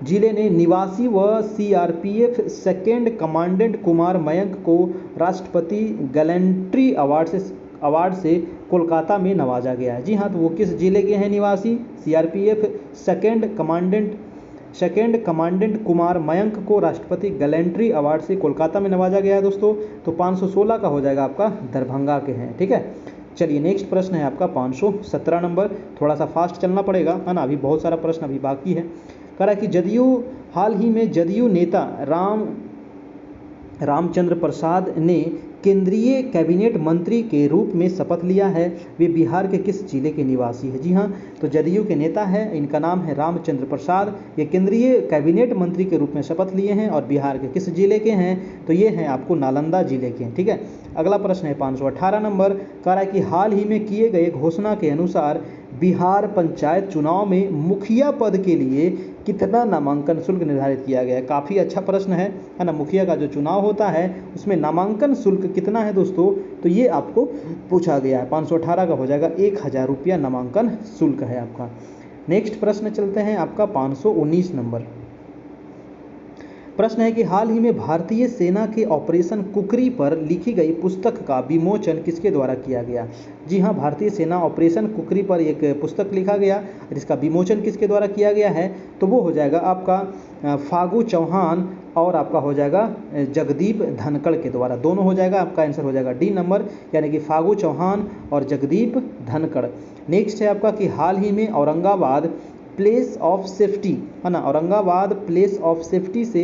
जिले ने निवासी व CRPF second commandant Kumar Mayank को राष्ट्रपति गैलेंट्री अवार्ड से कोलकाता में नवाजा गया है? जी हाँ, तो वो किस जिले के हैं निवासी? CRPF second commandant Kumar Mayank को राष्ट्रपति गैलेंट्री अवार्ड से कोलकाता में नवाजा गया है दोस्तों। तो 516 का हो जाएगा आपका दरभंगा के हैं। ठीक है, चलिए नेक्स्ट प्रश्न है आपका 517 नंबर। थोड़ा सा फास्ट चलना पड़ेगा, है ना, अभी बहुत सारा प्रश्न अभी बाकी है। कह रहा है कि हाल ही में जदयू नेता रामचंद्र प्रसाद ने केंद्रीय कैबिनेट मंत्री के रूप में शपथ लिया है। वे बिहार के किस जिले के निवासी है? जी हाँ, तो जदयू के नेता है, इनका नाम है रामचंद्र प्रसाद। ये केंद्रीय कैबिनेट मंत्री के रूप में शपथ लिए हैं और बिहार के किस जिले के हैं? तो ये हैं आपको नालंदा जिले के हैं। ठीक है, अगला प्रश्न है 518 नंबर। कह रहा है कि हाल ही में किए गए घोषणा के अनुसार बिहार पंचायत चुनाव में मुखिया पद के लिए कितना नामांकन शुल्क निर्धारित किया गया है? काफ़ी अच्छा प्रश्न है ना। मुखिया का जो चुनाव होता है उसमें नामांकन शुल्क कितना है दोस्तों? तो ये आपको पूछा गया है। 518 का हो जाएगा 1000 रुपया नामांकन शुल्क है आपका। नेक्स्ट प्रश्न चलते हैं आपका 519 नंबर। प्रश्न है कि हाल ही में भारतीय सेना के ऑपरेशन कुकरी पर लिखी गई पुस्तक का विमोचन किसके द्वारा किया गया? जी हाँ, भारतीय सेना ऑपरेशन कुकरी पर एक पुस्तक लिखा गया, जिसका विमोचन किसके द्वारा किया गया है? तो वो हो जाएगा आपका फागू चौहान और आपका हो जाएगा जगदीप धनखड़ के द्वारा। दोनों हो जाएगा, आपका आंसर हो जाएगा डी नंबर, यानी कि फागू चौहान और जगदीप धनखड़। नेक्स्ट है आपका कि हाल ही में औरंगाबाद प्लेस ऑफ सेफ्टी, है ना, औरंगाबाद प्लेस ऑफ सेफ्टी से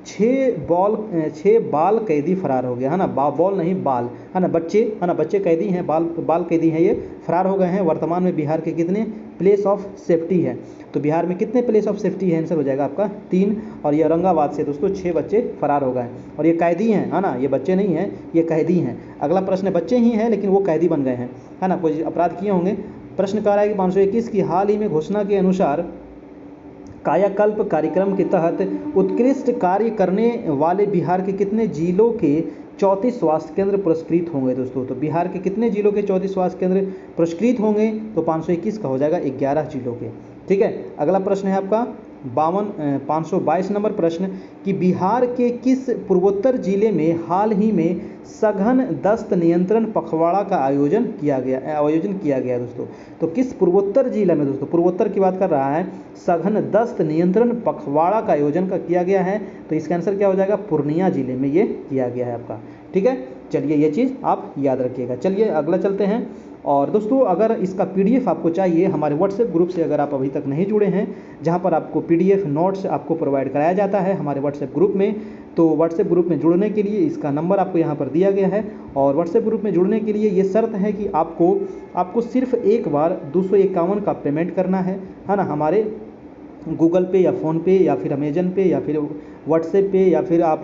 6 बाल कैदी फरार हो गया, है ना। बॉल नहीं, बाल, है ना, बच्चे, है ना, बच्चे कैदी हैं, बाल कैदी हैं, ये फरार हो गए हैं। वर्तमान में बिहार के कितने प्लेस ऑफ सेफ्टी है? तो बिहार में कितने प्लेस ऑफ सेफ्टी है? आंसर हो जाएगा आपका 3। और ये औरंगाबाद से दोस्तों 6 बच्चे फरार हो गए और ये कैदी हैं, है ना, ये बच्चे नहीं हैं, ये कैदी हैं। अगला प्रश्न बच्चे ही हैं लेकिन वो कैदी बन गए हैं, है ना, कोई अपराध किए होंगे। प्रश्न कह रहा है कि 521 की हाल ही में घोषणा के अनुसार कायाकल्प कार्यक्रम के तहत उत्कृष्ट कार्य करने वाले बिहार के कितने जिलों के 34 स्वास्थ्य केंद्र पुरस्कृत होंगे दोस्तों। तो बिहार के कितने जिलों के 34 स्वास्थ्य केंद्र पुरस्कृत होंगे? तो 521 का हो जाएगा 11 जिलों के। ठीक है, अगला प्रश्न है आपका 522 नंबर प्रश्न कि बिहार के किस पूर्वोत्तर जिले में हाल ही में सघन दस्त नियंत्रण पखवाड़ा का आयोजन किया गया दोस्तों। तो किस पूर्वोत्तर जिले में दोस्तों, पूर्वोत्तर की बात कर रहा है, सघन दस्त नियंत्रण पखवाड़ा का आयोजन किया गया है? तो इसका आंसर क्या हो जाएगा? पूर्णिया जिले में ये किया गया है आपका। ठीक है, चलिए ये चीज़ आप याद रखिएगा। चलिए अगला चलते हैं। और दोस्तों अगर इसका पीडीएफ आपको चाहिए हमारे व्हाट्सएप ग्रुप से, अगर आप अभी तक नहीं जुड़े हैं, जहां पर आपको पीडीएफ नोट्स आपको प्रोवाइड कराया जाता है हमारे व्हाट्सएप ग्रुप में, तो व्हाट्सएप ग्रुप में जुड़ने के लिए इसका नंबर आपको यहां पर दिया गया है। और व्हाट्सएप ग्रुप में जुड़ने के लिए ये शर्त है कि आपको सिर्फ एक बार 251 का पेमेंट करना है ना, हमारे गूगल पे या फ़ोनपे या फिर अमेजन पे या फिर व्हाट्सएप पे या फिर आप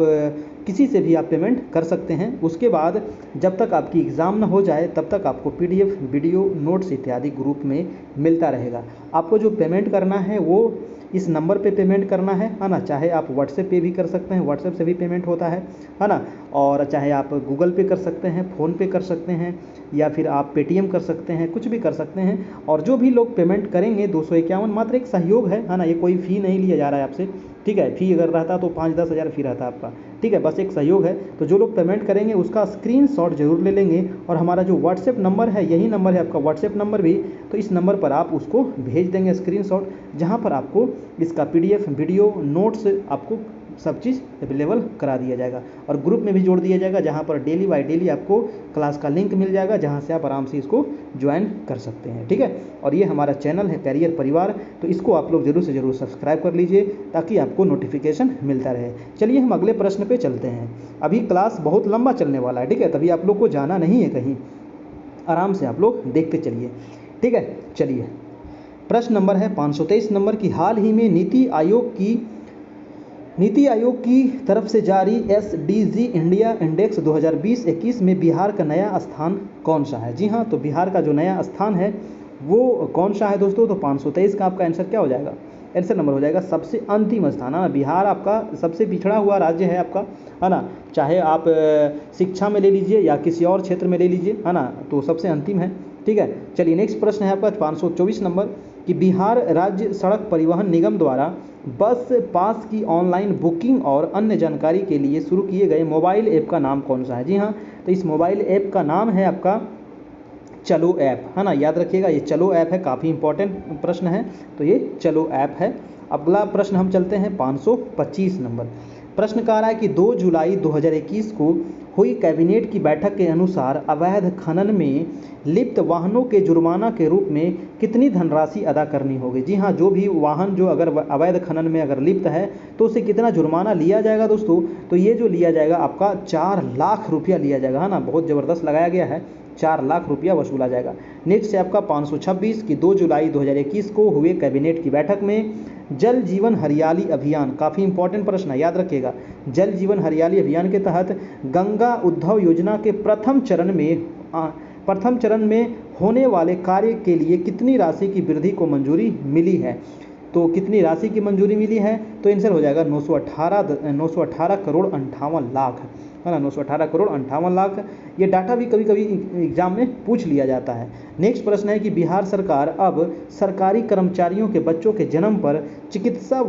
किसी से भी आप पेमेंट कर सकते हैं। उसके बाद जब तक आपकी एग्ज़ाम न हो जाए तब तक आपको पीडीएफ, वीडियो, नोट्स इत्यादि ग्रुप में मिलता रहेगा। आपको जो पेमेंट करना है वो इस नंबर पे पेमेंट करना है ना, चाहे आप व्हाट्सएप पे भी कर सकते हैं, व्हाट्सएप से भी पेमेंट होता है ना, और चाहे आप गूगल पे कर सकते हैं, फ़ोन पे कर सकते हैं, या फिर आप पेटीएम कर सकते हैं, कुछ भी कर सकते हैं। और जो भी लोग पेमेंट करेंगे 251 मात्र एक सहयोग है ना, ये कोई फ़ी नहीं लिया जा रहा है आपसे। ठीक है, फ़ी अगर रहता तो 5-10 हज़ार फ़ी रहता आपका। ठीक है, बस एक सहयोग है। तो जो लोग पेमेंट करेंगे उसका स्क्रीनशॉट जरूर ले लेंगे, और हमारा जो व्हाट्सएप नंबर है यही नंबर है आपका व्हाट्सएप नंबर भी, तो इस नंबर पर आप उसको भेज देंगे स्क्रीनशॉट, जहां पर आपको इसका पीडीएफ, वीडियो, नोट्स आपको सब चीज़ अवेलेबल करा दिया जाएगा। और ग्रुप में भी जोड़ दिया जाएगा, जहां पर डेली बाय डेली आपको क्लास का लिंक मिल जाएगा, जहां से आप आराम से इसको ज्वाइन कर सकते हैं। ठीक है, और ये हमारा चैनल है कैरियर परिवार, तो इसको आप लोग जरूर से जरूर सब्सक्राइब कर लीजिए ताकि आपको नोटिफिकेशन मिलता रहे। चलिए हम अगले प्रश्न पे चलते हैं। अभी क्लास बहुत लंबा चलने वाला है, ठीक है, तभी आप लोग को जाना नहीं है कहीं, आराम से आप लोग देखते चलिए। ठीक है, चलिए प्रश्न नंबर है 523 नंबर की हाल ही में नीति आयोग की तरफ से जारी एसडीजी इंडिया इंडेक्स 2020-21 में बिहार का नया स्थान कौन सा है? जी हाँ, तो बिहार का जो नया स्थान है वो कौन सा है दोस्तों? तो 523 का आपका आंसर क्या हो जाएगा? आंसर नंबर हो जाएगा सबसे अंतिम स्थान है ना। बिहार आपका सबसे पिछड़ा हुआ राज्य है आपका, है ना, चाहे आप शिक्षा में ले लीजिए या किसी और क्षेत्र में ले लीजिए, है ना, तो सबसे अंतिम है। ठीक है, चलिए नेक्स्ट प्रश्न है आपका 524 नंबर कि बिहार राज्य सड़क परिवहन निगम द्वारा बस पास की ऑनलाइन बुकिंग और अन्य जानकारी के लिए शुरू किए गए मोबाइल ऐप का नाम कौन सा है? जी हाँ, तो इस मोबाइल ऐप का नाम है आपका चलो ऐप, है ना, याद रखिएगा ये चलो ऐप है, काफ़ी इंपॉर्टेंट प्रश्न है, तो ये चलो ऐप है। अगला प्रश्न हम चलते हैं 525 नंबर। प्रश्न कह रहा है कि 2 जुलाई 2021 को हुई कैबिनेट की बैठक के अनुसार अवैध खनन में लिप्त वाहनों के जुर्माना के रूप में कितनी धनराशि अदा करनी होगी? जी हाँ, जो भी वाहन जो अगर अवैध खनन में अगर लिप्त है तो उसे कितना जुर्माना लिया जाएगा दोस्तों? तो ये जो लिया जाएगा आपका 4 लाख रुपया लिया जाएगा, है ना, बहुत ज़बरदस्त लगाया गया है, 4 लाख रुपया वसूला जाएगा। नेक्स्ट है आपका 526 की 2 जुलाई 2021 को हुए कैबिनेट की बैठक में जल जीवन हरियाली अभियान, काफ़ी इंपॉर्टेंट प्रश्न है, याद रखिएगा, जल जीवन हरियाली अभियान के तहत गंगा उद्भव योजना के प्रथम चरण में होने वाले कार्य के लिए कितनी राशि की वृद्धि को मंजूरी मिली है? तो कितनी राशि की मंजूरी मिली है? तो आंसर हो जाएगा 918 करोड़ 58 लाख, है ना, 918 करोड़ 58 लाख। ये डाटा भी कभी कभी एग्जाम में पूछ लिया जाता है। नेक्स्ट प्रश्न है कि बिहार सरकार अब सरकारी कर्मचारियों के बच्चों के जन्म पर चिकित्सा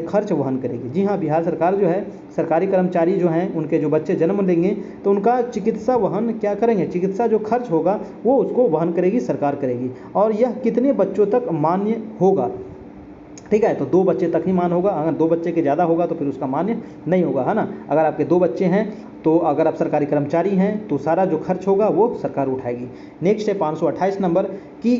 खर्च वहन करेगी। जी हाँ, बिहार सरकार जो है सरकारी कर्मचारी जो हैं उनके जो बच्चे जन्म लेंगे तो उनका चिकित्सा वहन क्या करेंगे? चिकित्सा जो खर्च होगा वो उसको वहन करेगी, सरकार करेगी। और यह कितने बच्चों तक मान्य होगा? ठीक है, तो 2 बच्चे तक ही मान्य होगा, अगर 2 बच्चे के ज़्यादा होगा तो फिर उसका मान्य नहीं होगा, है ना। अगर आपके 2 बच्चे हैं तो अगर आप सरकारी कर्मचारी हैं तो सारा जो खर्च होगा वो सरकार उठाएगी। नेक्स्ट है 528 नंबर कि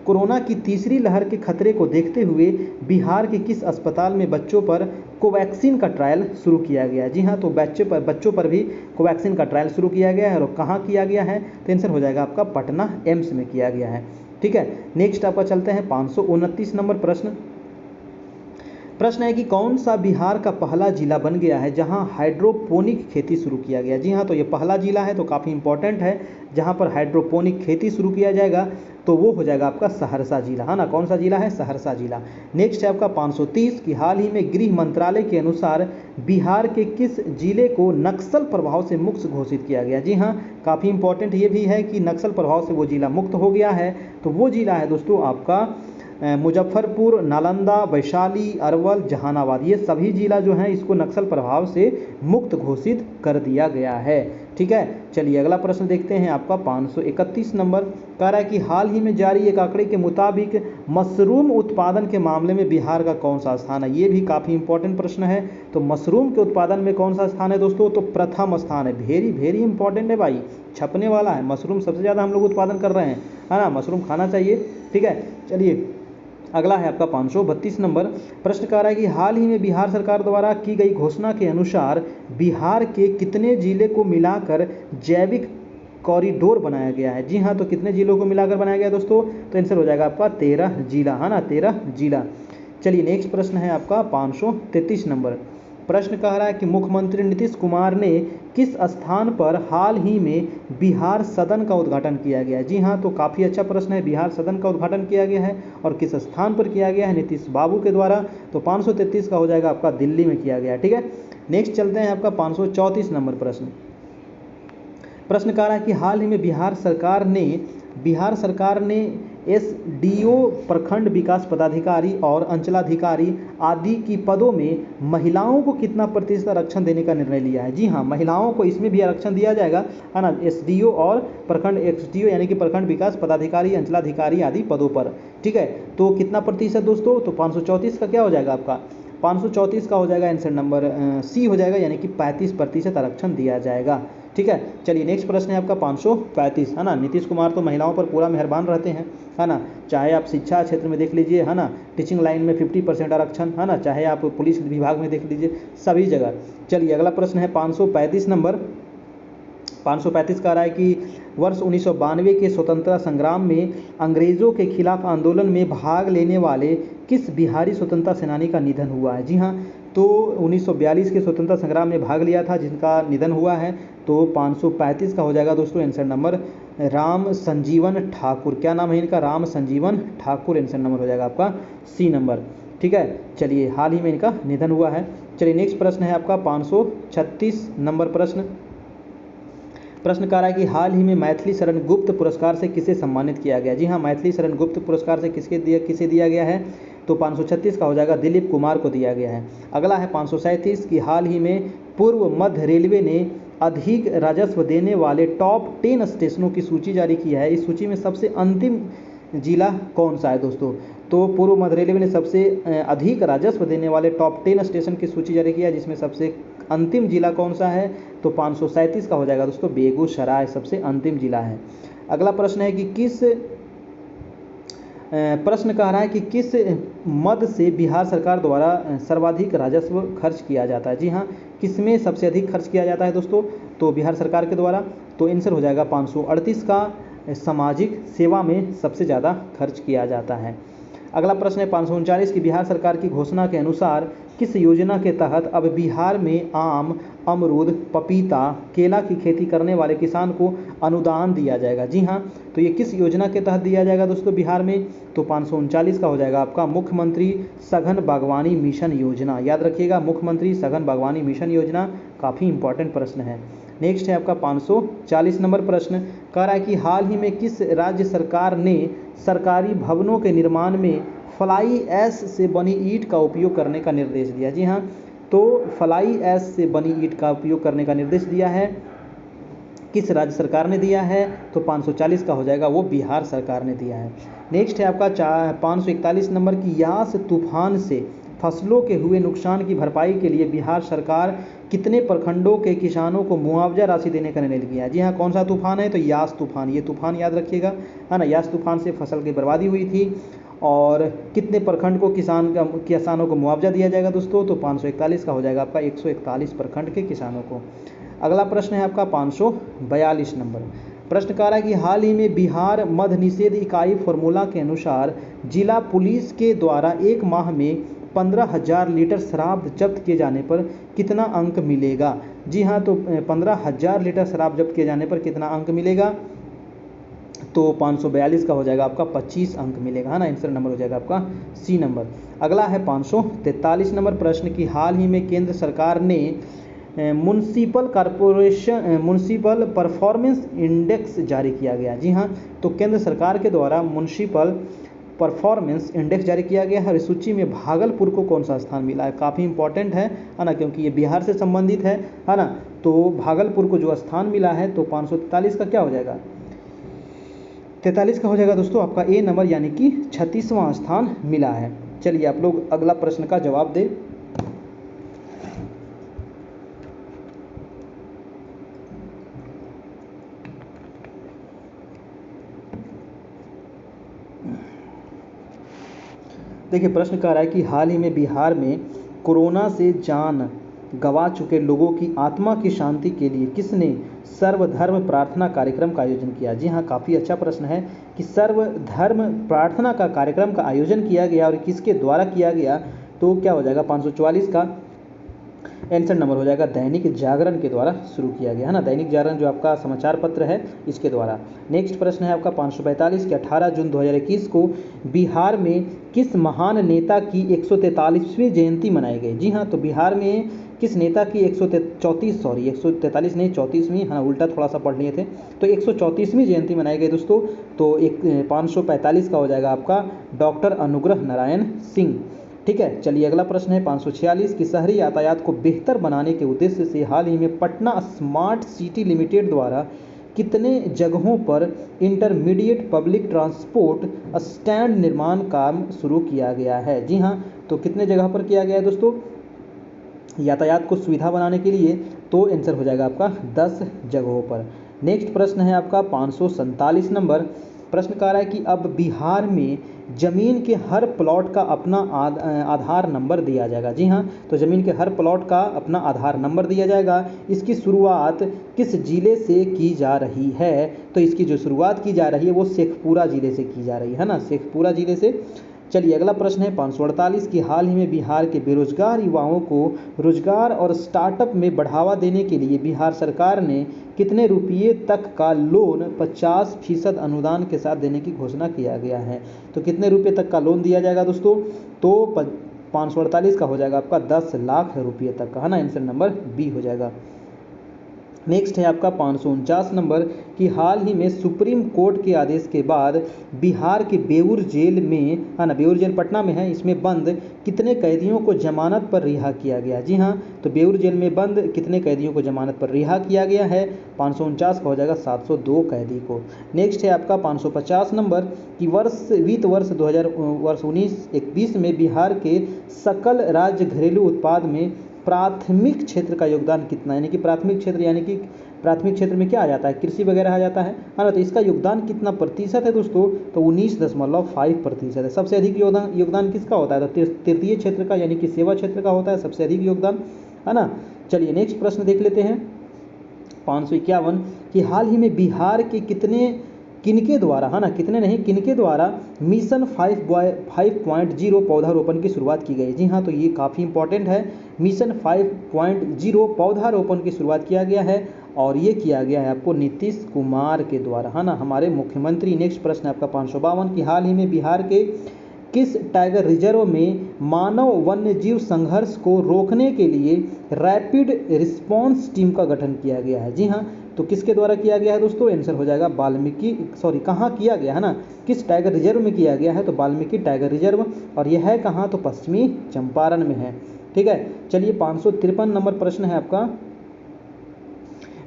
कोरोना की तीसरी लहर के खतरे को देखते हुए बिहार के किस अस्पताल में बच्चों पर कोवैक्सीन का ट्रायल शुरू किया गया है? जी हाँ, तो बच्चों पर भी कोवैक्सीन का ट्रायल शुरू किया गया है, और कहाँ किया गया है? तो आंसर हो जाएगा आपका पटना एम्स में किया गया है। ठीक है, नेक्स्ट आपका चलते हैं 529 नंबर प्रश्न प्रश्न है कि कौन सा बिहार का पहला जिला बन गया है जहां हाइड्रोपोनिक खेती शुरू किया गया। जी हाँ, तो ये पहला जिला है, तो काफ़ी इंपॉर्टेंट है। जहां पर हाइड्रोपोनिक खेती शुरू किया जाएगा तो वो हो जाएगा आपका सहरसा जिला, है ना। कौन सा जिला है? सहरसा जिला। नेक्स्ट है आपका 530 कि हाल ही में गृह मंत्रालय के अनुसार बिहार के किस जिले को नक्सल प्रभाव से मुक्त घोषित किया गया। जी हाँ, काफ़ी इंपॉर्टेंट ये भी है कि नक्सल प्रभाव से वो जिला मुक्त हो गया है। तो वो जिला है दोस्तों आपका मुजफ्फरपुर, नालंदा, वैशाली, अरवल, जहानाबाद। ये सभी जिला जो हैं इसको नक्सल प्रभाव से मुक्त घोषित कर दिया गया है। ठीक है, चलिए अगला प्रश्न देखते हैं आपका 531 नंबर। कह रहा है कि हाल ही में जारी एक आंकड़े के मुताबिक मशरूम उत्पादन के मामले में बिहार का कौन सा स्थान है। ये भी काफ़ी इंपॉर्टेंट प्रश्न है। तो मशरूम के उत्पादन में कौन सा स्थान है दोस्तों? तो प्रथम स्थान है। वेरी वेरी इंपॉर्टेंट है भाई, छपने वाला है। मशरूम सबसे ज़्यादा हम लोग उत्पादन कर रहे हैं, है ना। मशरूम खाना चाहिए। ठीक है, चलिए अगला है आपका 532 नंबर। प्रश्न कह रहा है कि हाल ही में बिहार सरकार द्वारा की गई घोषणा के अनुसार बिहार के कितने जिले को मिलाकर जैविक कॉरिडोर बनाया गया है। जी हाँ, तो कितने जिलों को मिलाकर बनाया गया दोस्तों? तो आंसर हो जाएगा आपका 13 जिला, है ना, 13 जिला। चलिए नेक्स्ट प्रश्न है आपका 533 नंबर। प्रश्न कह रहा है कि मुख्यमंत्री नीतीश कुमार ने किस स्थान पर हाल ही में बिहार सदन का उद्घाटन किया गया है। जी हाँ, तो काफ़ी अच्छा प्रश्न है। बिहार सदन का उद्घाटन किया गया है और किस स्थान पर किया गया है? नीतीश बाबू के द्वारा। तो 533 का हो जाएगा आपका दिल्ली में किया गया है। ठीक है, नेक्स्ट चलते हैं आपका 534 नंबर प्रश्न। प्रश्न कह रहा है कि हाल ही में बिहार सरकार ने एसडीओ, प्रखंड विकास पदाधिकारी और अंचलाधिकारी आदि की पदों में महिलाओं को कितना प्रतिशत आरक्षण देने का निर्णय लिया है। जी हाँ, महिलाओं को इसमें भी आरक्षण दिया जाएगा, है ना। एसडीओ और प्रखंड, एसडीओ यानी कि प्रखंड विकास पदाधिकारी, अंचलाधिकारी आदि पदों पर। ठीक है, तो कितना प्रतिशत दोस्तों? तो 534 का क्या हो जाएगा आपका? 534 का हो जाएगा आंसर नंबर सी हो जाएगा, यानी कि 35% आरक्षण दिया जाएगा। ठीक है, चलिए नेक्स्ट प्रश्न है आपका 535, है ना। नीतीश कुमार तो महिलाओं पर पूरा मेहरबान रहते हैं, है ना। चाहे आप शिक्षा क्षेत्र में देख लीजिए, है ना, टीचिंग लाइन में 50% आरक्षण, है ना, चाहे आप पुलिस विभाग में देख लीजिए, सभी जगह। चलिए अगला प्रश्न है 535 नंबर। 535 कह रहा है कि वर्ष 1992 के स्वतंत्रता संग्राम में अंग्रेजों के खिलाफ आंदोलन में भाग लेने वाले किस बिहारी स्वतंत्रता सेनानी का निधन हुआ है। जी हाँ, तो 1942 के स्वतंत्रता संग्राम में भाग लिया था जिनका निधन हुआ है। तो 535 का हो जाएगा दोस्तों आंसर नंबर राम संजीवन ठाकुर। क्या नाम है इनका? राम संजीवन ठाकुर। आंसर नंबर हो जाएगा आपका सी नंबर। ठीक है, चलिए हाल ही में इनका निधन हुआ है। चलिए नेक्स्ट प्रश्न है आपका 536 नंबर प्रश्न। प्रश्न कह रहा है कि हाल ही में मैथिली शरण गुप्त पुरस्कार से किसे सम्मानित किया गया। जी हाँ, मैथिली शरण गुप्त पुरस्कार से किसे दिया गया है? तो 536 का हो जाएगा दिलीप कुमार को दिया गया है। अगला है 537 कि हाल ही में पूर्व मध्य रेलवे ने अधिक राजस्व देने वाले टॉप 10 स्टेशनों की सूची जारी की है। इस सूची में सबसे अंतिम जिला कौन सा है दोस्तों? तो पूर्व मध्य रेलवे ने सबसे अधिक राजस्व देने वाले टॉप 10 स्टेशन की सूची जारी की है, जिसमें सबसे अंतिम जिला कौन सा है? तो 537 का हो जाएगा दोस्तों बेगूसराय सबसे अंतिम जिला है। अगला प्रश्न है कि प्रश्न कह रहा है कि किस मद से बिहार सरकार द्वारा सर्वाधिक राजस्व खर्च किया जाता है। जी हाँ, किसमें सबसे अधिक खर्च किया जाता है दोस्तों? तो बिहार सरकार के द्वारा। तो आंसर हो जाएगा 538 का सामाजिक सेवा में सबसे ज़्यादा खर्च किया जाता है। अगला प्रश्न है 539 की बिहार सरकार की घोषणा के अनुसार किस योजना के तहत अब बिहार में आम, अमरूद, पपीता, केला की खेती करने वाले किसान को अनुदान दिया जाएगा। जी हाँ, तो ये किस योजना के तहत दिया जाएगा दोस्तों बिहार में? तो 539 का हो जाएगा आपका मुख्यमंत्री सघन बागवानी मिशन योजना। याद रखिएगा, मुख्यमंत्री सघन बागवानी मिशन योजना काफ़ी इंपॉर्टेंट प्रश्न है। नेक्स्ट है आपका 540 नंबर प्रश्न। कह रहा है कि हाल ही में किस राज्य सरकार ने सरकारी भवनों के निर्माण में फ्लाई ऐश से बनी ईंट का उपयोग करने का निर्देश दिया। जी हाँ, तो फ्लाई ऐश से बनी ईंट का उपयोग करने का निर्देश दिया है, किस राज्य सरकार ने दिया है? तो 540 का हो जाएगा वो बिहार सरकार ने दिया है। नेक्स्ट है आपका 541 नंबर की यास तूफान से फसलों के हुए नुकसान की भरपाई के लिए बिहार सरकार कितने प्रखंडों के किसानों को मुआवजा राशि देने का निर्णय किया है। जी हाँ, कौन सा तूफान है? तो यास तूफान। ये तूफान याद रखिएगा, है ना। यास तूफान से फसल की बर्बादी हुई थी और कितने प्रखंड को किसानों को मुआवजा दिया जाएगा दोस्तों? तो 541 का हो जाएगा आपका 141 प्रखंड के किसानों को। अगला प्रश्न है आपका 542 नंबर। प्रश्न कह रहा है कि हाल ही में बिहार मद्य निषेध इकाई फॉर्मूला के अनुसार जिला पुलिस के द्वारा एक माह में 15,000 लीटर शराब जब्त किए जाने पर कितना अंक मिलेगा? जी हाँ, तो 15,000 लीटर शराब जब्त किए जाने पर कितना अंक मिलेगा? तो 542 का हो जाएगा आपका 25 अंक मिलेगा, है ना। आंसर नंबर हो जाएगा आपका सी नंबर। अगला है 543 नंबर प्रश्न की हाल ही में केंद्र सरकार ने म्युनिसिपल परफॉर्मेंस इंडेक्स जारी किया गया। जी हाँ, तो केंद्र सरकार के द्वारा म्युनिसिपल परफॉर्मेंस इंडेक्स जारी किया गया है और इस सूची में भागलपुर को कौन सा स्थान मिला है? काफ़ी इंपॉर्टेंट है ना, क्योंकि ये बिहार से संबंधित है ना। तो भागलपुर को जो स्थान मिला है तो 543 का क्या हो जाएगा? 43 का हो जाएगा दोस्तों आपका ए नंबर, यानी कि 36वां स्थान मिला है। चलिए आप लोग अगला प्रश्न का जवाब दें। देखिए प्रश्न कह रहा है कि हाल ही में बिहार में कोरोना से जान गंवा चुके लोगों की आत्मा की शांति के लिए किसने सर्वधर्म प्रार्थना कार्यक्रम का आयोजन किया? जी हाँ, काफ़ी अच्छा प्रश्न है कि सर्वधर्म प्रार्थना का कार्यक्रम का आयोजन किया गया और किसके द्वारा किया गया? तो क्या हो जाएगा? 544 का आंसर नंबर हो जाएगा दैनिक जागरण के द्वारा शुरू किया गया, है ना। दैनिक जागरण जो आपका समाचार पत्र है, इसके द्वारा। नेक्स्ट प्रश्न है आपका 545 कि 18 जून 2021 को बिहार में किस महान नेता की 143वीं जयंती मनाई गई? जी हाँ, तो बिहार में किस नेता की 143 नहीं 34वीं, हाँ उल्टा थोड़ा सा पढ़ लिए थे, तो 134वीं जयंती मनाई गई दोस्तों। तो 545 का हो जाएगा आपका डॉक्टर अनुग्रह नारायण सिंह। ठीक है, चलिए अगला प्रश्न है 546 कि शहरी यातायात को बेहतर बनाने के उद्देश्य से हाल ही में पटना स्मार्ट सिटी लिमिटेड द्वारा कितने जगहों पर इंटरमीडिएट पब्लिक ट्रांसपोर्ट स्टैंड निर्माण काम शुरू किया गया है? जी हाँ, तो कितने जगह पर किया गया है दोस्तों यातायात को सुविधा बनाने के लिए? तो आंसर हो जाएगा आपका 10 जगहों पर। नेक्स्ट प्रश्न है आपका 547 नंबर। प्रश्न कह रहा है कि अब बिहार में जमीन के हर प्लॉट का अपना आधार नंबर दिया जाएगा। जी हाँ, तो जमीन के हर प्लॉट का अपना आधार नंबर दिया जाएगा। इसकी शुरुआत किस जिले से की जा रही है? तो इसकी जो शुरुआत की जा रही है वो शेखपुरा जिले से की जा रही है ना, शेखपुरा जिले से। चलिए अगला प्रश्न है 548 की हाल ही में बिहार के बेरोजगार युवाओं को रोजगार और स्टार्टअप में बढ़ावा देने के लिए बिहार सरकार ने कितने रुपये तक का लोन 50% अनुदान के साथ देने की घोषणा किया गया है? तो कितने रुपये तक का लोन दिया जाएगा दोस्तों? तो 548 का हो जाएगा आपका 10 लाख रुपये तक का, है ना। आंसर नंबर बी हो जाएगा। नेक्स्ट है आपका 549 नंबर कि हाल ही में सुप्रीम कोर्ट के आदेश के बाद बिहार के बेऊर जेल में, है ना, बेऊर जेल पटना में है, इसमें बंद कितने कैदियों को जमानत पर रिहा किया गया? जी हाँ, तो बेऊर जेल में बंद कितने कैदियों को जमानत पर रिहा किया गया है? 549 का हो जाएगा 702 कैदी को। नेक्स्ट है आपका 550 नंबर कि वित्त वर्ष 19-21 में बिहार के सकल राज्य घरेलू उत्पाद में प्राथमिक क्षेत्र का योगदान कितना? यानी कि प्राथमिक क्षेत्र में क्या आ जाता है? कृषि वगैरह आ जाता है ना। तो इसका योगदान कितना प्रतिशत है दोस्तों? तो 19.5% है। सबसे अधिक योगदान किसका होता है? तो तृतीय क्षेत्र का, यानी कि सेवा क्षेत्र का होता है सबसे अधिक योगदान, है ना। चलिए नेक्स्ट प्रश्न देख लेते हैं 551 कि हाल ही में बिहार के किनके द्वारा, है ना, कितने नहीं किनके द्वारा मिशन 5.0 पौधारोपण की शुरुआत की गई? जी हाँ, तो ये काफ़ी इंपॉर्टेंट है। मिशन 5.0 पौधारोपण की शुरुआत किया गया है और ये किया गया है आपको नीतीश कुमार के द्वारा, है ना, हमारे मुख्यमंत्री। नेक्स्ट प्रश्न है आपका 552 कि हाल ही में बिहार के किस टाइगर रिजर्व में मानव वन्य जीव संघर्ष को रोकने के लिए रैपिड रिस्पांस टीम का गठन किया गया है? जी हाँ, तो किसके द्वारा किया गया है दोस्तों? आंसर हो जाएगा कहाँ किया गया है ना, किस टाइगर रिजर्व में किया गया है? तो वाल्मीकि टाइगर रिजर्व, और यह है कहाँ? तो पश्चिमी चंपारण में है। ठीक है, चलिए 553 नंबर प्रश्न है आपका।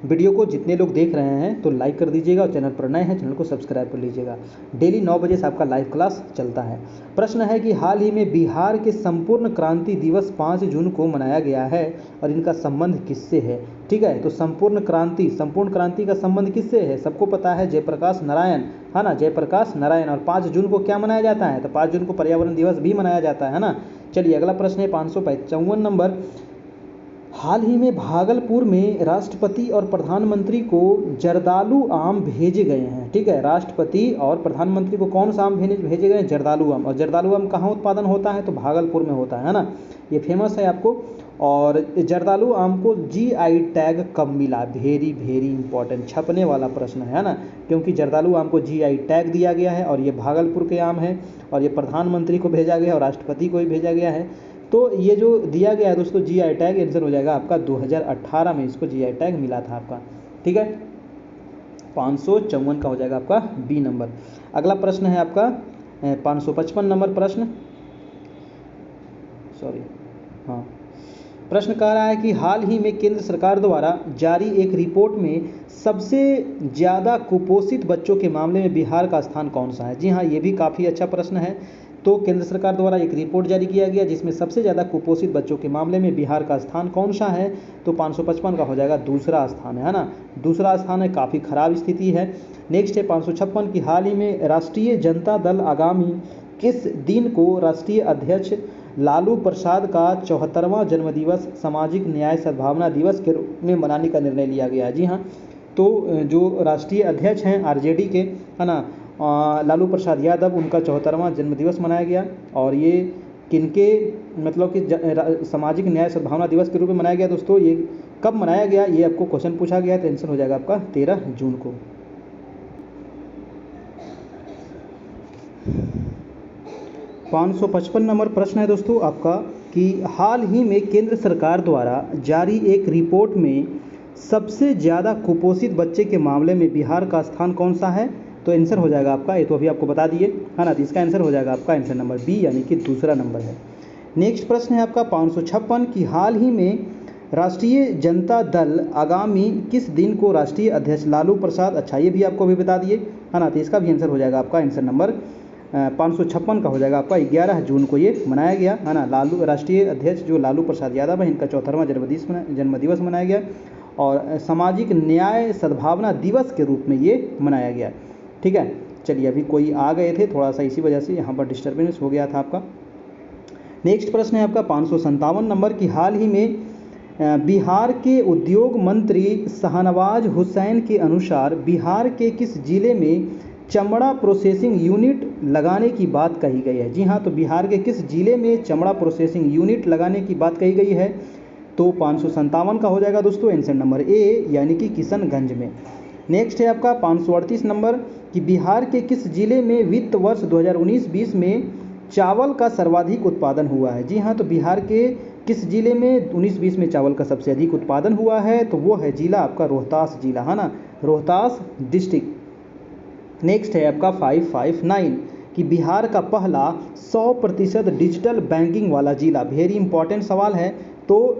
वीडियो को जितने लोग देख रहे हैं तो लाइक कर दीजिएगा और चैनल पर नए हैं चैनल को सब्सक्राइब कर लीजिएगा। डेली 9 बजे से आपका लाइव क्लास चलता है। प्रश्न है कि हाल ही में बिहार के संपूर्ण क्रांति दिवस 5 जून को मनाया गया है और इनका संबंध किससे है? ठीक है, तो संपूर्ण क्रांति का संबंध किससे है? सबको पता है, जयप्रकाश नारायण, है ना, जयप्रकाश नारायण। और 5 जून को क्या मनाया जाता है? तो 5 जून को पर्यावरण दिवस भी मनाया जाता है ना। चलिए अगला प्रश्न है 555 नंबर। हाल ही में भागलपुर में राष्ट्रपति और प्रधानमंत्री को जर्दालू आम भेजे गए हैं। ठीक है, राष्ट्रपति और प्रधानमंत्री को कौन सा आम भेजे गए हैं? जर्दालू आम। और जर्दालू आम कहाँ उत्पादन होता है? तो भागलपुर में होता है ना, ये फेमस है आपको। और जर्दालू आम को GI टैग कब मिला? वेरी वेरी इंपॉर्टेंट, छपने वाला प्रश्न है ना, क्योंकि जर्दालू आम को GI टैग दिया गया है और ये भागलपुर के आम है और ये प्रधानमंत्री को भेजा गया और राष्ट्रपति को भी भेजा गया है। तो ये जो दिया गया है दोस्तों GI टैग, आंसर हो जाएगा आपका 2018 में इसको GI टैग मिला था आपका। ठीक है, 554 का हो जाएगा आपका B नंबर। अगला प्रश्न है आपका 555 नंबर प्रश्न, हाँ, प्रश्न कह रहा है कि हाल ही में केंद्र सरकार द्वारा जारी एक रिपोर्ट में सबसे ज़्यादा कुपोषित बच्चों के मामले में बिहार का स्थान कौन सा है? जी हाँ, ये भी काफ़ी अच्छा प्रश्न है। तो केंद्र सरकार द्वारा एक रिपोर्ट जारी किया गया जिसमें सबसे ज़्यादा कुपोषित बच्चों के मामले में बिहार का स्थान कौन सा है? तो 555 का हो जाएगा दूसरा स्थान है ना, दूसरा स्थान है, काफ़ी खराब स्थिति है। नेक्स्ट है 556 की हाल ही में राष्ट्रीय जनता दल आगामी किस दिन को राष्ट्रीय अध्यक्ष लालू प्रसाद का 74वां जन्मदिवस सामाजिक न्याय सद्भावना दिवस के रूप में मनाने का निर्णय लिया गया है? जी हाँ, तो जो राष्ट्रीय अध्यक्ष हैं RJD के, है ना, लालू प्रसाद यादव, उनका 74वां जन्मदिवस मनाया गया। और ये किनके मतलब कि सामाजिक न्याय सद्भावना दिवस के रूप में मनाया गया दोस्तों? ये कब मनाया गया, ये आपको क्वेश्चन पूछा गया है, तो आंसर हो जाएगा आपका 13 जून को। 555 नंबर प्रश्न है दोस्तों आपका कि हाल ही में केंद्र सरकार द्वारा जारी एक रिपोर्ट में सबसे ज़्यादा कुपोषित बच्चे के मामले में बिहार का स्थान कौन सा है? तो आंसर हो जाएगा आपका, ये तो अभी आपको बता दिए है ना, तो इसका आंसर हो जाएगा आपका आंसर नंबर B, यानी कि दूसरा नंबर है। नेक्स्ट प्रश्न है आपका 556 कि हाल ही में राष्ट्रीय जनता दल आगामी किस दिन को राष्ट्रीय अध्यक्ष लालू प्रसाद, अच्छा ये भी आपको अभी बता दिए है ना, तो इसका भी आंसर हो जाएगा आपका आंसर नंबर 556 का हो जाएगा आपका 11 जून को ये मनाया गया है ना। लालू राष्ट्रीय अध्यक्ष जो लालू प्रसाद यादव है, इनका 74वां जन्मदिवस मनाया गया और सामाजिक न्याय सद्भावना दिवस के रूप में ये मनाया गया। ठीक है, चलिए, अभी कोई आ गए थे थोड़ा सा, इसी वजह से यहाँ पर डिस्टर्बेंस हो गया था आपका। नेक्स्ट प्रश्न है आपका 557 नंबर की हाल ही में बिहार के उद्योग मंत्री शाहनवाज हुसैन के अनुसार बिहार के किस जिले में चमड़ा प्रोसेसिंग यूनिट लगाने की बात कही गई है? जी हाँ, तो बिहार के किस जिले में चमड़ा प्रोसेसिंग यूनिट लगाने की बात कही गई है? तो 557 का हो जाएगा दोस्तों आंसर नंबर A, यानी कि किशनगंज में। नेक्स्ट है आपका 538 नंबर कि बिहार के किस जिले में वित्त वर्ष 2019-20 में चावल का सर्वाधिक उत्पादन हुआ है? जी हाँ, तो बिहार के किस जिले में 19-20 में चावल का सबसे अधिक उत्पादन हुआ है? तो वो है जिला आपका रोहतास जिला, है ना, रोहतास डिस्ट्रिक्ट। नेक्स्ट है आपका 559 कि बिहार का पहला 100% डिजिटल बैंकिंग वाला जिला, वेरी इंपॉर्टेंट सवाल है, तो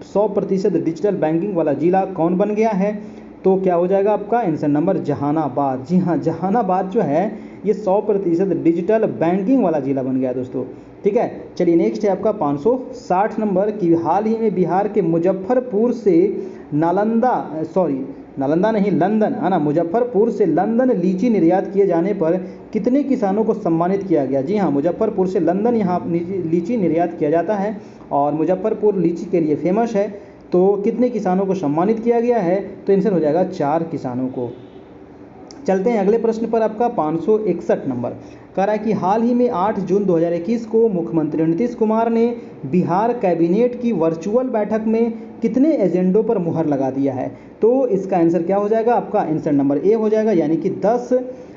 100% डिजिटल बैंकिंग वाला जिला कौन बन गया है? तो क्या हो जाएगा आपका आंसर नंबर जहानाबाद। जी हाँ, जहानाबाद जो है ये 100% डिजिटल बैंकिंग वाला जिला बन गया दोस्तों। ठीक है, चलिए नेक्स्ट है आपका 560 नंबर कि हाल ही में बिहार के मुजफ्फरपुर से लंदन है ना, मुजफ्फरपुर से लंदन लीची निर्यात किए जाने पर कितने किसानों को सम्मानित किया गया? जी हाँ, मुजफ्फरपुर से लंदन यहाँ लीची निर्यात किया जाता है और मुजफ्फरपुर लीची के लिए फेमस है। तो कितने किसानों को सम्मानित किया गया है? तो आंसर हो जाएगा 4 किसानों को। चलते हैं अगले प्रश्न पर आपका 561 नंबर कह रहा है कि हाल ही में 8 जून 2021 को मुख्यमंत्री नीतीश कुमार ने बिहार कैबिनेट की वर्चुअल बैठक में कितने एजेंडों पर मुहर लगा दिया है? तो इसका आंसर क्या हो जाएगा आपका आंसर नंबर A हो जाएगा, यानी कि 10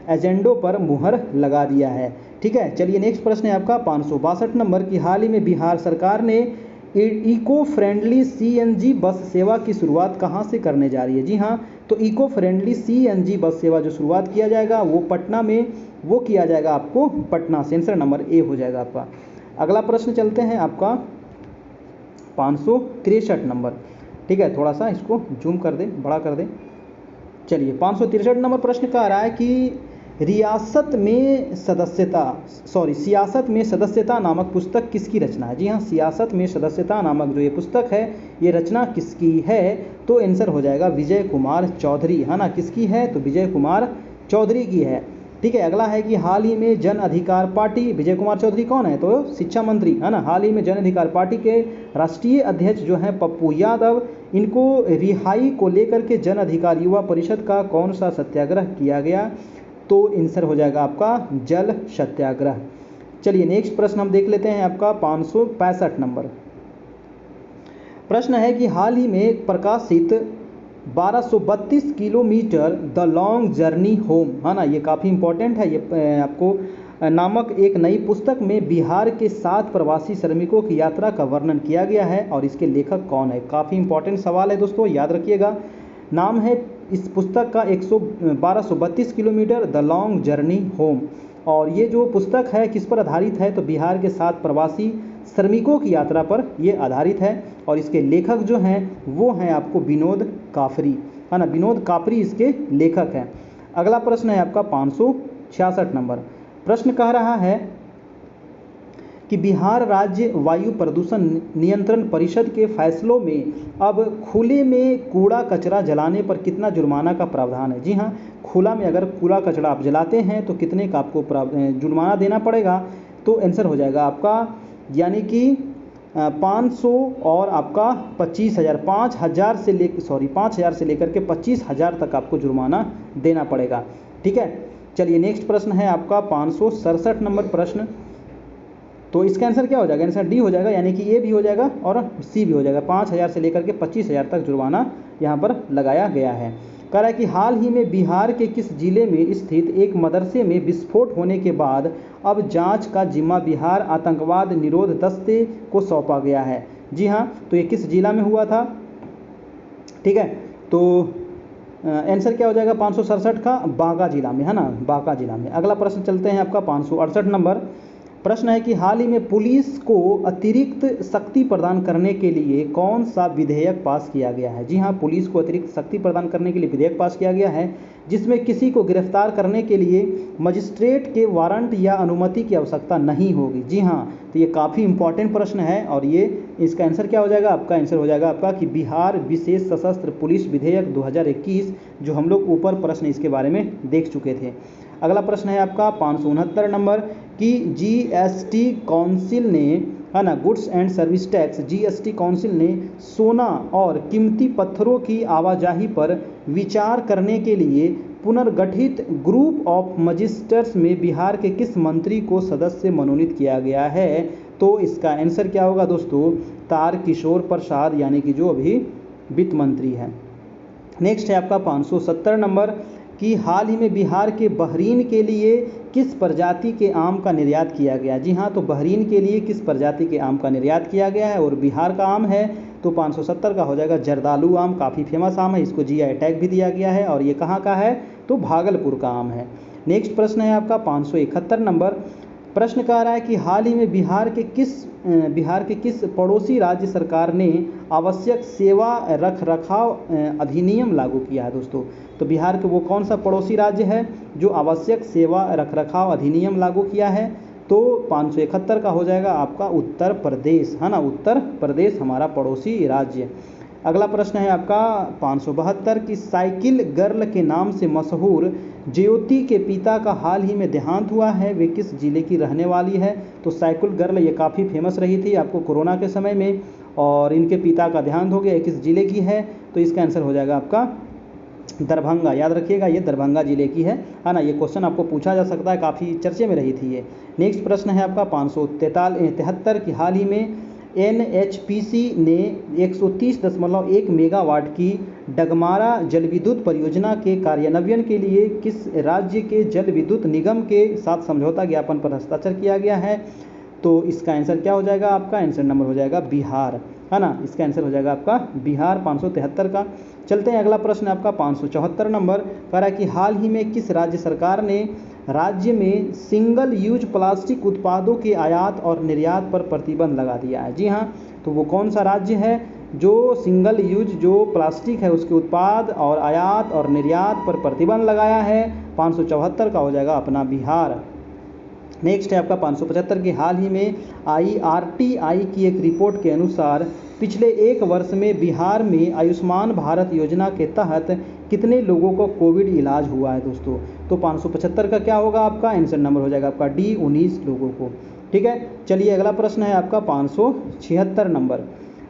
एजेंडों पर मुहर लगा दिया है। ठीक है, चलिए नेक्स्ट प्रश्न है आपका 562 नंबर की हाल ही में बिहार सरकार ने इको फ्रेंडली CNG बस सेवा की शुरुआत कहाँ से करने जा रही है? जी हाँ, तो इको फ्रेंडली CNG बस सेवा जो शुरुआत किया जाएगा वो पटना में वो किया जाएगा आपको पटना से, आंसर नंबर A हो जाएगा आपका। अगला प्रश्न चलते हैं आपका 563 नंबर। ठीक है, थोड़ा सा इसको जूम कर दें, बड़ा कर दें। चलिए 563 नंबर प्रश्न कह रहा है कि सियासत में सदस्यता नामक पुस्तक किसकी रचना है? जी हाँ, सियासत में सदस्यता नामक जो ये पुस्तक है ये रचना किसकी है? तो आंसर हो जाएगा विजय कुमार चौधरी, है ना, किसकी है? तो विजय कुमार चौधरी की है। ठीक है। अगला है कि हाल ही में जन अधिकार पार्टी, विजय कुमार चौधरी कौन है, तो शिक्षा मंत्री है ना। हाल ही में जन अधिकार पार्टी के राष्ट्रीय अध्यक्ष जो हैं पप्पू यादव, इनको रिहाई को लेकर के जन अधिकार युवा परिषद का कौन सा सत्याग्रह किया गया, तो आंसर हो जाएगा आपका जल सत्याग्रह। चलिए नेक्स्ट प्रश्न हम देख लेते हैं आपका 565 नंबर प्रश्न है कि हाल ही में प्रकाशित 1232 kilometre the long journey home, है ना, ये काफ़ी इंपॉर्टेंट है, ये आपको नामक एक नई पुस्तक में बिहार के 7 प्रवासी श्रमिकों की यात्रा का वर्णन किया गया है और इसके लेखक कौन है। काफ़ी इंपॉर्टेंट सवाल है दोस्तों, याद रखिएगा। नाम है इस पुस्तक का 1232 kilometre the long journey home, और ये जो पुस्तक है किस पर आधारित है, तो बिहार के 7 प्रवासी श्रमिकों की यात्रा पर ये आधारित है और इसके लेखक जो हैं वो हैं आपको विनोद काफरी, है ना, विनोद काफरी इसके लेखक हैं। अगला प्रश्न है आपका 566 नंबर प्रश्न कह रहा है कि बिहार राज्य वायु प्रदूषण नियंत्रण परिषद के फैसलों में अब खुले में कूड़ा कचरा जलाने पर कितना जुर्माना का प्रावधान है। जी हाँ, खुला में अगर कूड़ा कचरा आप जलाते हैं तो कितने का आपको जुर्माना देना पड़ेगा, तो आंसर हो जाएगा आपका यानी कि 500 और आपका 25,000, 5,000 से लेकर के 25,000 तक आपको जुर्माना देना पड़ेगा। ठीक है। चलिए नेक्स्ट प्रश्न है आपका 567 नंबर प्रश्न, तो इसका आंसर क्या हो जाएगा, आंसर डी हो जाएगा, यानी कि ए भी हो जाएगा और सी भी हो जाएगा। 5,000 से लेकर के 25,000 तक जुर्माना यहाँ पर लगाया गया है। कह रहा है कि हाल ही में बिहार के किस जिले में स्थित एक मदरसे में विस्फोट होने के बाद अब जांच का जिम्मा बिहार आतंकवाद निरोध दस्ते को सौंपा गया है। जी हाँ, तो ये किस जिला में हुआ था। ठीक है, तो आंसर क्या हो जाएगा 567 का, बांका जिला में, है ना, बांका जिला में। अगला प्रश्न चलते हैं आपका 568 नंबर प्रश्न है कि हाल ही में पुलिस को अतिरिक्त शक्ति प्रदान करने के लिए कौन सा विधेयक पास किया गया है। जी हाँ, पुलिस को अतिरिक्त शक्ति प्रदान करने के लिए विधेयक पास किया गया है जिसमें किसी को गिरफ्तार करने के लिए मजिस्ट्रेट के वारंट या अनुमति की आवश्यकता नहीं होगी। जी हाँ, तो ये काफ़ी इंपॉर्टेंट प्रश्न है और ये इसका आंसर क्या हो जाएगा, आपका आंसर हो जाएगा आपका कि बिहार विशेष सशस्त्र पुलिस विधेयक 2021, जो हम लोग ऊपर प्रश्न इसके बारे में देख चुके थे। अगला प्रश्न है आपका 569 नंबर कि जीएसटी काउंसिल ने, है ना, goods and service tax, GST council ने सोना और कीमती पत्थरों की आवाजाही पर विचार करने के लिए पुनर्गठित ग्रुप ऑफ मजिस्ट्रेट्स में बिहार के किस मंत्री को सदस्य मनोनीत किया गया है, तो इसका आंसर क्या होगा दोस्तों, तारकिशोर प्रसाद, यानी कि जो अभी वित्त मंत्री है। नेक्स्ट है आपका 570 नंबर कि हाल ही में बिहार के बहरीन के लिए किस प्रजाति के आम का निर्यात किया गया। जी हाँ, तो बहरीन के लिए किस प्रजाति के आम का निर्यात किया गया है और बिहार का आम है, तो 570 का हो जाएगा जर्दालू आम। काफ़ी फेमस आम है, इसको जीआई टैग भी दिया गया है और ये कहाँ का है, तो भागलपुर का आम है। नेक्स्ट प्रश्न है आपका 571 नंबर प्रश्न कह रहा है कि हाल ही में बिहार के किस पड़ोसी राज्य सरकार ने आवश्यक सेवा रखरखाव अधिनियम लागू किया है दोस्तों। तो बिहार के वो कौन सा पड़ोसी राज्य है जो आवश्यक सेवा रखरखाव अधिनियम लागू किया है, तो 571 का हो जाएगा आपका उत्तर प्रदेश, है ना, उत्तर प्रदेश हमारा पड़ोसी राज्य। अगला प्रश्न है आपका 572 की साइकिल गर्ल के नाम से मशहूर ज्योति के पिता का हाल ही में देहांत हुआ है, वे किस जिले की रहने वाली है। तो साइकिल गर्ल ये काफ़ी फेमस रही थी आपको कोरोना के समय में और इनके पिता का देहांत हो गया, किस जिले की है, तो इसका आंसर हो जाएगा आपका दरभंगा। याद रखिएगा ये दरभंगा जिले की है ना, ये क्वेश्चन आपको पूछा जा सकता है, काफ़ी चर्चे में रही थी ये। नेक्स्ट प्रश्न है आपका 573 की हाल ही में एनएचपीसी ने 130.1 मेगावाट की डगमारा जलविद्युत परियोजना के कार्यान्वयन के लिए किस राज्य के जल विद्युत निगम के साथ समझौता ज्ञापन पर हस्ताक्षर किया गया है, तो इसका आंसर क्या हो जाएगा, आपका आंसर नंबर हो जाएगा बिहार, है ना, इसका आंसर हो जाएगा आपका बिहार 573 का। चलते हैं अगला प्रश्न आपका 574 नंबर कह रहा है कि हाल ही में किस राज्य सरकार ने राज्य में सिंगल यूज प्लास्टिक उत्पादों के आयात और निर्यात पर प्रतिबंध लगा दिया है। जी हाँ, तो वो कौन सा राज्य है जो सिंगल यूज जो प्लास्टिक है उसके उत्पाद और आयात और निर्यात पर प्रतिबंध लगाया है, 574 का हो जाएगा अपना बिहार। नेक्स्ट है आपका 575 की हाल ही में IRTI की एक रिपोर्ट के अनुसार पिछले 1 वर्ष में बिहार में आयुष्मान भारत योजना के तहत कितने लोगों को कोविड इलाज हुआ है दोस्तों? तो 575 का क्या होगा आपका आंसर नंबर हो जाएगा आपका डी 19 लोगों को। ठीक है, चलिए अगला प्रश्न है आपका 576 नंबर।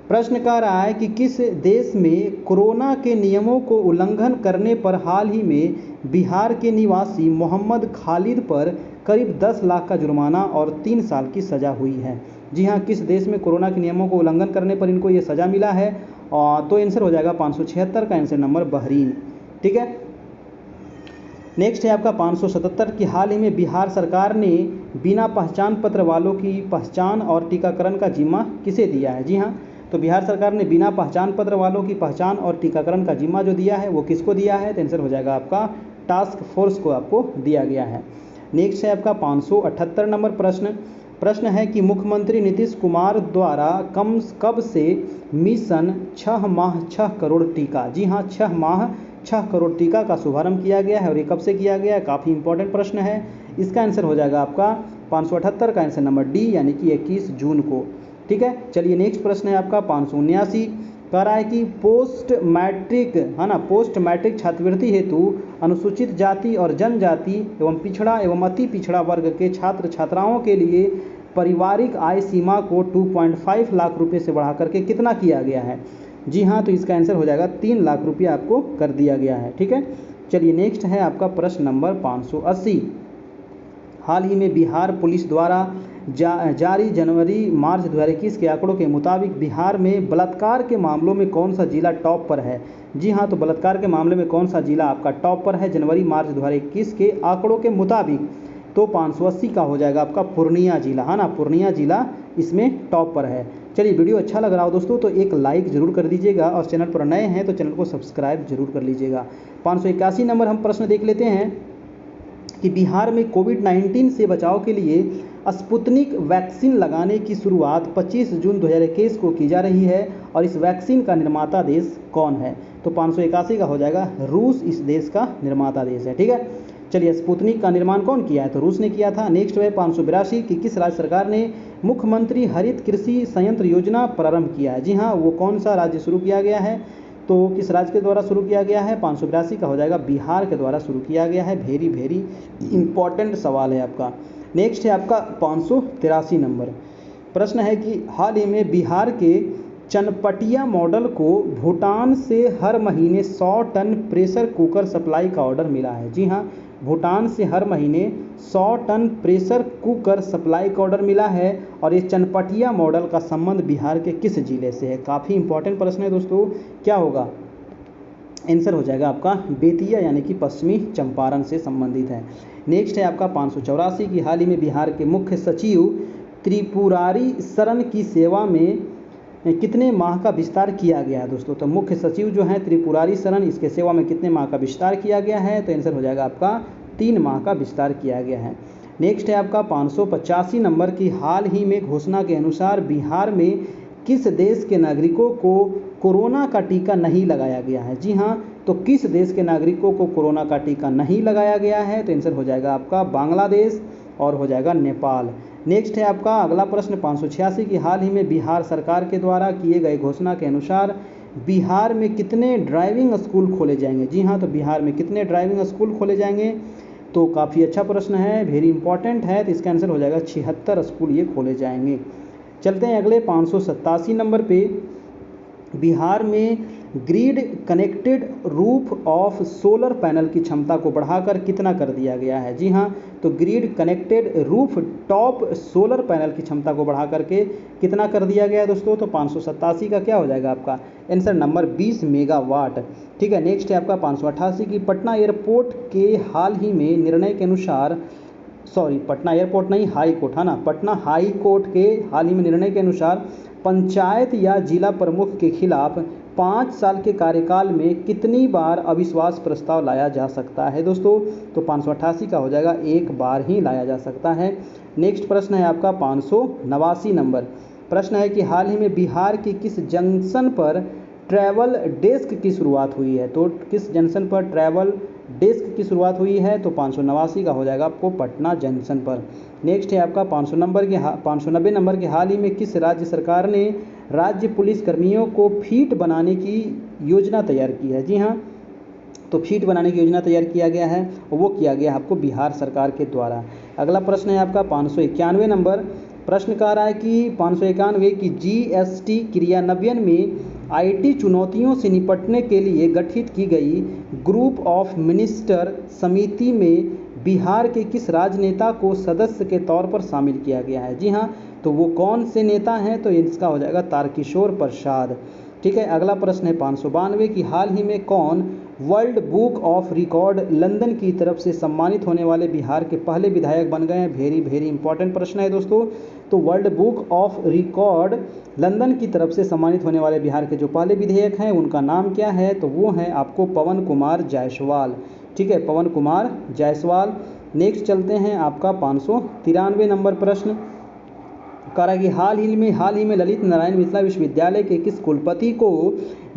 प्रश्न कह रहा है कि किस देश में कोरोना के नियमों को उल्लंघन करने पर हाल ही में बिहार के निवासी मोहम्मद खालिद पर करीब 10 लाख का जुर्माना और 3 साल की सज़ा हुई है? जी हाँ, किस देश में कोरोना के नियमों को उल्लंघन करने पर इनको ये सज़ा मिला है? तो आंसर हो जाएगा 576 का आंसर नंबर बहरीन। ठीक है, नेक्स्ट है आपका 577 कि हाल ही में बिहार सरकार ने बिना पहचान पत्र वालों की पहचान और टीकाकरण का जिम्मा किसे दिया है? जी हाँ, तो बिहार सरकार ने बिना पहचान पत्र वालों की पहचान और टीकाकरण का जिम्मा जो दिया है वो किसको दिया है? तो आंसर हो जाएगा आपका टास्क फोर्स को आपको दिया गया है। नेक्स्ट है आपका 578 नंबर प्रश्न है कि मुख्यमंत्री नीतीश कुमार द्वारा कब से मिशन 6 माह 6 करोड़ टीका, जी हाँ 6 माह 6 करोड़ टीका का शुभारंभ किया गया है और ये कब से किया गया है? काफ़ी इंपॉर्टेंट प्रश्न है। इसका आंसर हो जाएगा आपका 578 का आंसर नंबर डी यानी कि 21 जून को। ठीक है, चलिए नेक्स्ट प्रश्न है आपका 579 कह रहा है कि पोस्ट मैट्रिक छात्रवृत्ति हेतु अनुसूचित जाति और जनजाति एवं पिछड़ा एवं अति पिछड़ा वर्ग के छात्र छात्राओं के लिए पारिवारिक आय सीमा को 2.5 लाख रुपए से बढ़ा करके कितना किया गया है? जी हाँ, तो इसका आंसर हो जाएगा 3 लाख रुपया आपको कर दिया गया है। ठीक है, चलिए नेक्स्ट है आपका प्रश्न नंबर 580। हाल ही में बिहार पुलिस द्वारा जारी जनवरी मार्च 2021 के आंकड़ों के मुताबिक बिहार में बलात्कार के मामलों में कौन सा जिला टॉप पर है? जी हाँ, तो बलात्कार के मामले में कौन सा जिला आपका टॉप पर है जनवरी मार्च 2021 के आंकड़ों के मुताबिक? तो 580 का हो जाएगा आपका पूर्णिया जिला, है ना, पूर्णिया जिला इसमें टॉप पर है। चलिए वीडियो अच्छा लग रहा हो दोस्तों तो एक लाइक जरूर कर दीजिएगा और चैनल पर नए हैं तो चैनल को सब्सक्राइब जरूर कर लीजिएगा। 581 नंबर हम प्रश्न देख लेते हैं कि बिहार में कोविड-19 से बचाव के लिए स्पुतनिक वैक्सीन लगाने की शुरुआत 25 जून 2021 को की जा रही है और इस वैक्सीन का निर्माता देश कौन है? तो 581 का हो जाएगा रूस इस देश का निर्माता देश है। ठीक है, चलिए स्पुतनिक का निर्माण कौन किया है? तो रूस ने किया था। नेक्स्ट है 582 कि किस राज्य सरकार ने मुख्यमंत्री हरित कृषि संयंत्र योजना प्रारंभ किया है? जी हाँ, वो कौन सा राज्य शुरू किया गया है? तो किस राज्य के द्वारा शुरू किया गया है? 582 का हो जाएगा बिहार के द्वारा शुरू किया गया है। वेरी इंपॉर्टेंट सवाल है आपका। नेक्स्ट है आपका 583 नंबर प्रश्न है कि हाल ही में बिहार के चनपटिया मॉडल को भूटान से हर महीने 100 टन प्रेशर कुकर सप्लाई का ऑर्डर मिला है। जी हाँ, भूटान से हर महीने 100 टन प्रेशर कुकर सप्लाई का ऑर्डर मिला है और ये चनपटिया मॉडल का संबंध बिहार के किस जिले से है? काफ़ी इंपॉर्टेंट प्रश्न है दोस्तों। क्या होगा? आंसर हो जाएगा आपका बेतिया यानी कि पश्चिमी चंपारण से संबंधित है। नेक्स्ट है आपका 584 की हाल ही में बिहार के मुख्य सचिव त्रिपुरारी शरण की सेवा में कितने माह का विस्तार किया गया है दोस्तों? तो मुख्य सचिव जो है त्रिपुरारी शरण, इसके सेवा में कितने माह का विस्तार किया गया है? तो आंसर हो जाएगा आपका 3 माह का विस्तार किया गया है। नेक्स्ट है आपका 585 नंबर की हाल ही में घोषणा के अनुसार बिहार में किस देश के नागरिकों को कोरोना का टीका नहीं लगाया गया है? जी हाँ, तो किस देश के नागरिकों को कोरोना का टीका नहीं लगाया गया है? तो आंसर हो जाएगा आपका बांग्लादेश और हो जाएगा नेपाल। नेक्स्ट है आपका अगला प्रश्न 586 की हाल ही में बिहार सरकार के द्वारा किए गए घोषणा के अनुसार बिहार में कितने ड्राइविंग स्कूल खोले जाएंगे? जी हाँ, तो बिहार में कितने ड्राइविंग स्कूल खोले जाएंगे? तो काफ़ी अच्छा प्रश्न है, वेरी इंपॉर्टेंट है। तो इसका आंसर हो जाएगा 76 स्कूल ये खोले जाएंगे। चलते हैं अगले 587 नंबर पे। बिहार में grid connected roof of solar panel की क्षमता को बढ़ाकर कितना कर दिया गया है? जी हाँ, तो grid connected roof top solar panel की क्षमता को बढ़ा करके कितना कर दिया गया है दोस्तों? तो 587 का क्या हो जाएगा आपका आंसर नंबर 20 मेगावाट। ठीक है, नेक्स्ट है आपका 588 की पटना एयरपोर्ट के हाल ही में निर्णय के अनुसार पटना एयरपोर्ट नहीं, हाई कोर्ट है ना, पटना हाई कोर्ट के हाल ही में निर्णय के अनुसार पंचायत या जिला प्रमुख के खिलाफ 5 साल के कार्यकाल में कितनी बार अविश्वास प्रस्ताव लाया जा सकता है दोस्तों? तो 588 का हो जाएगा 1 बार ही लाया जा सकता है। नेक्स्ट प्रश्न है आपका 589 नंबर प्रश्न है कि हाल ही में बिहार की किस जंक्शन पर ट्रैवल डेस्क की शुरुआत हुई है? तो किस जंक्शन पर ट्रैवल डेस्क की शुरुआत हुई है? तो 589 का हो जाएगा आपको पटना जंक्शन पर। नेक्स्ट है आपका 590 नंबर के हाल ही में किस राज्य सरकार ने राज्य पुलिस कर्मियों को फिट बनाने की योजना तैयार की है? जी हाँ, तो फिट बनाने की योजना तैयार किया गया है, वो किया गया आपको बिहार सरकार के द्वारा। अगला प्रश्न है आपका 591 नंबर। प्रश्न कह रहा है कि 591 की जीएसटी क्रियान्वयन में आईटी चुनौतियों से निपटने के लिए गठित की गई ग्रुप ऑफ मिनिस्टर समिति में बिहार के किस राजनेता को सदस्य के तौर पर शामिल किया गया है? जी हाँ, तो वो कौन से नेता हैं? तो इसका हो जाएगा तारकिशोर प्रसाद। ठीक है, अगला प्रश्न है 592 की हाल ही में कौन world book of record London की तरफ से सम्मानित होने वाले बिहार के पहले विधायक बन गए हैं? वेरी वेरी इंपॉर्टेंट प्रश्न है दोस्तों। तो world book of record London की तरफ से सम्मानित होने वाले बिहार के जो पहले विधायक हैं उनका नाम क्या है? तो वो हैं आपको पवन कुमार जायसवाल। ठीक है, पवन कुमार जायसवाल। नेक्स्ट चलते हैं आपका 593 नंबर प्रश्न कह रहा है कि हाल ही में ललित नारायण मिथिला विश्वविद्यालय के किस कुलपति को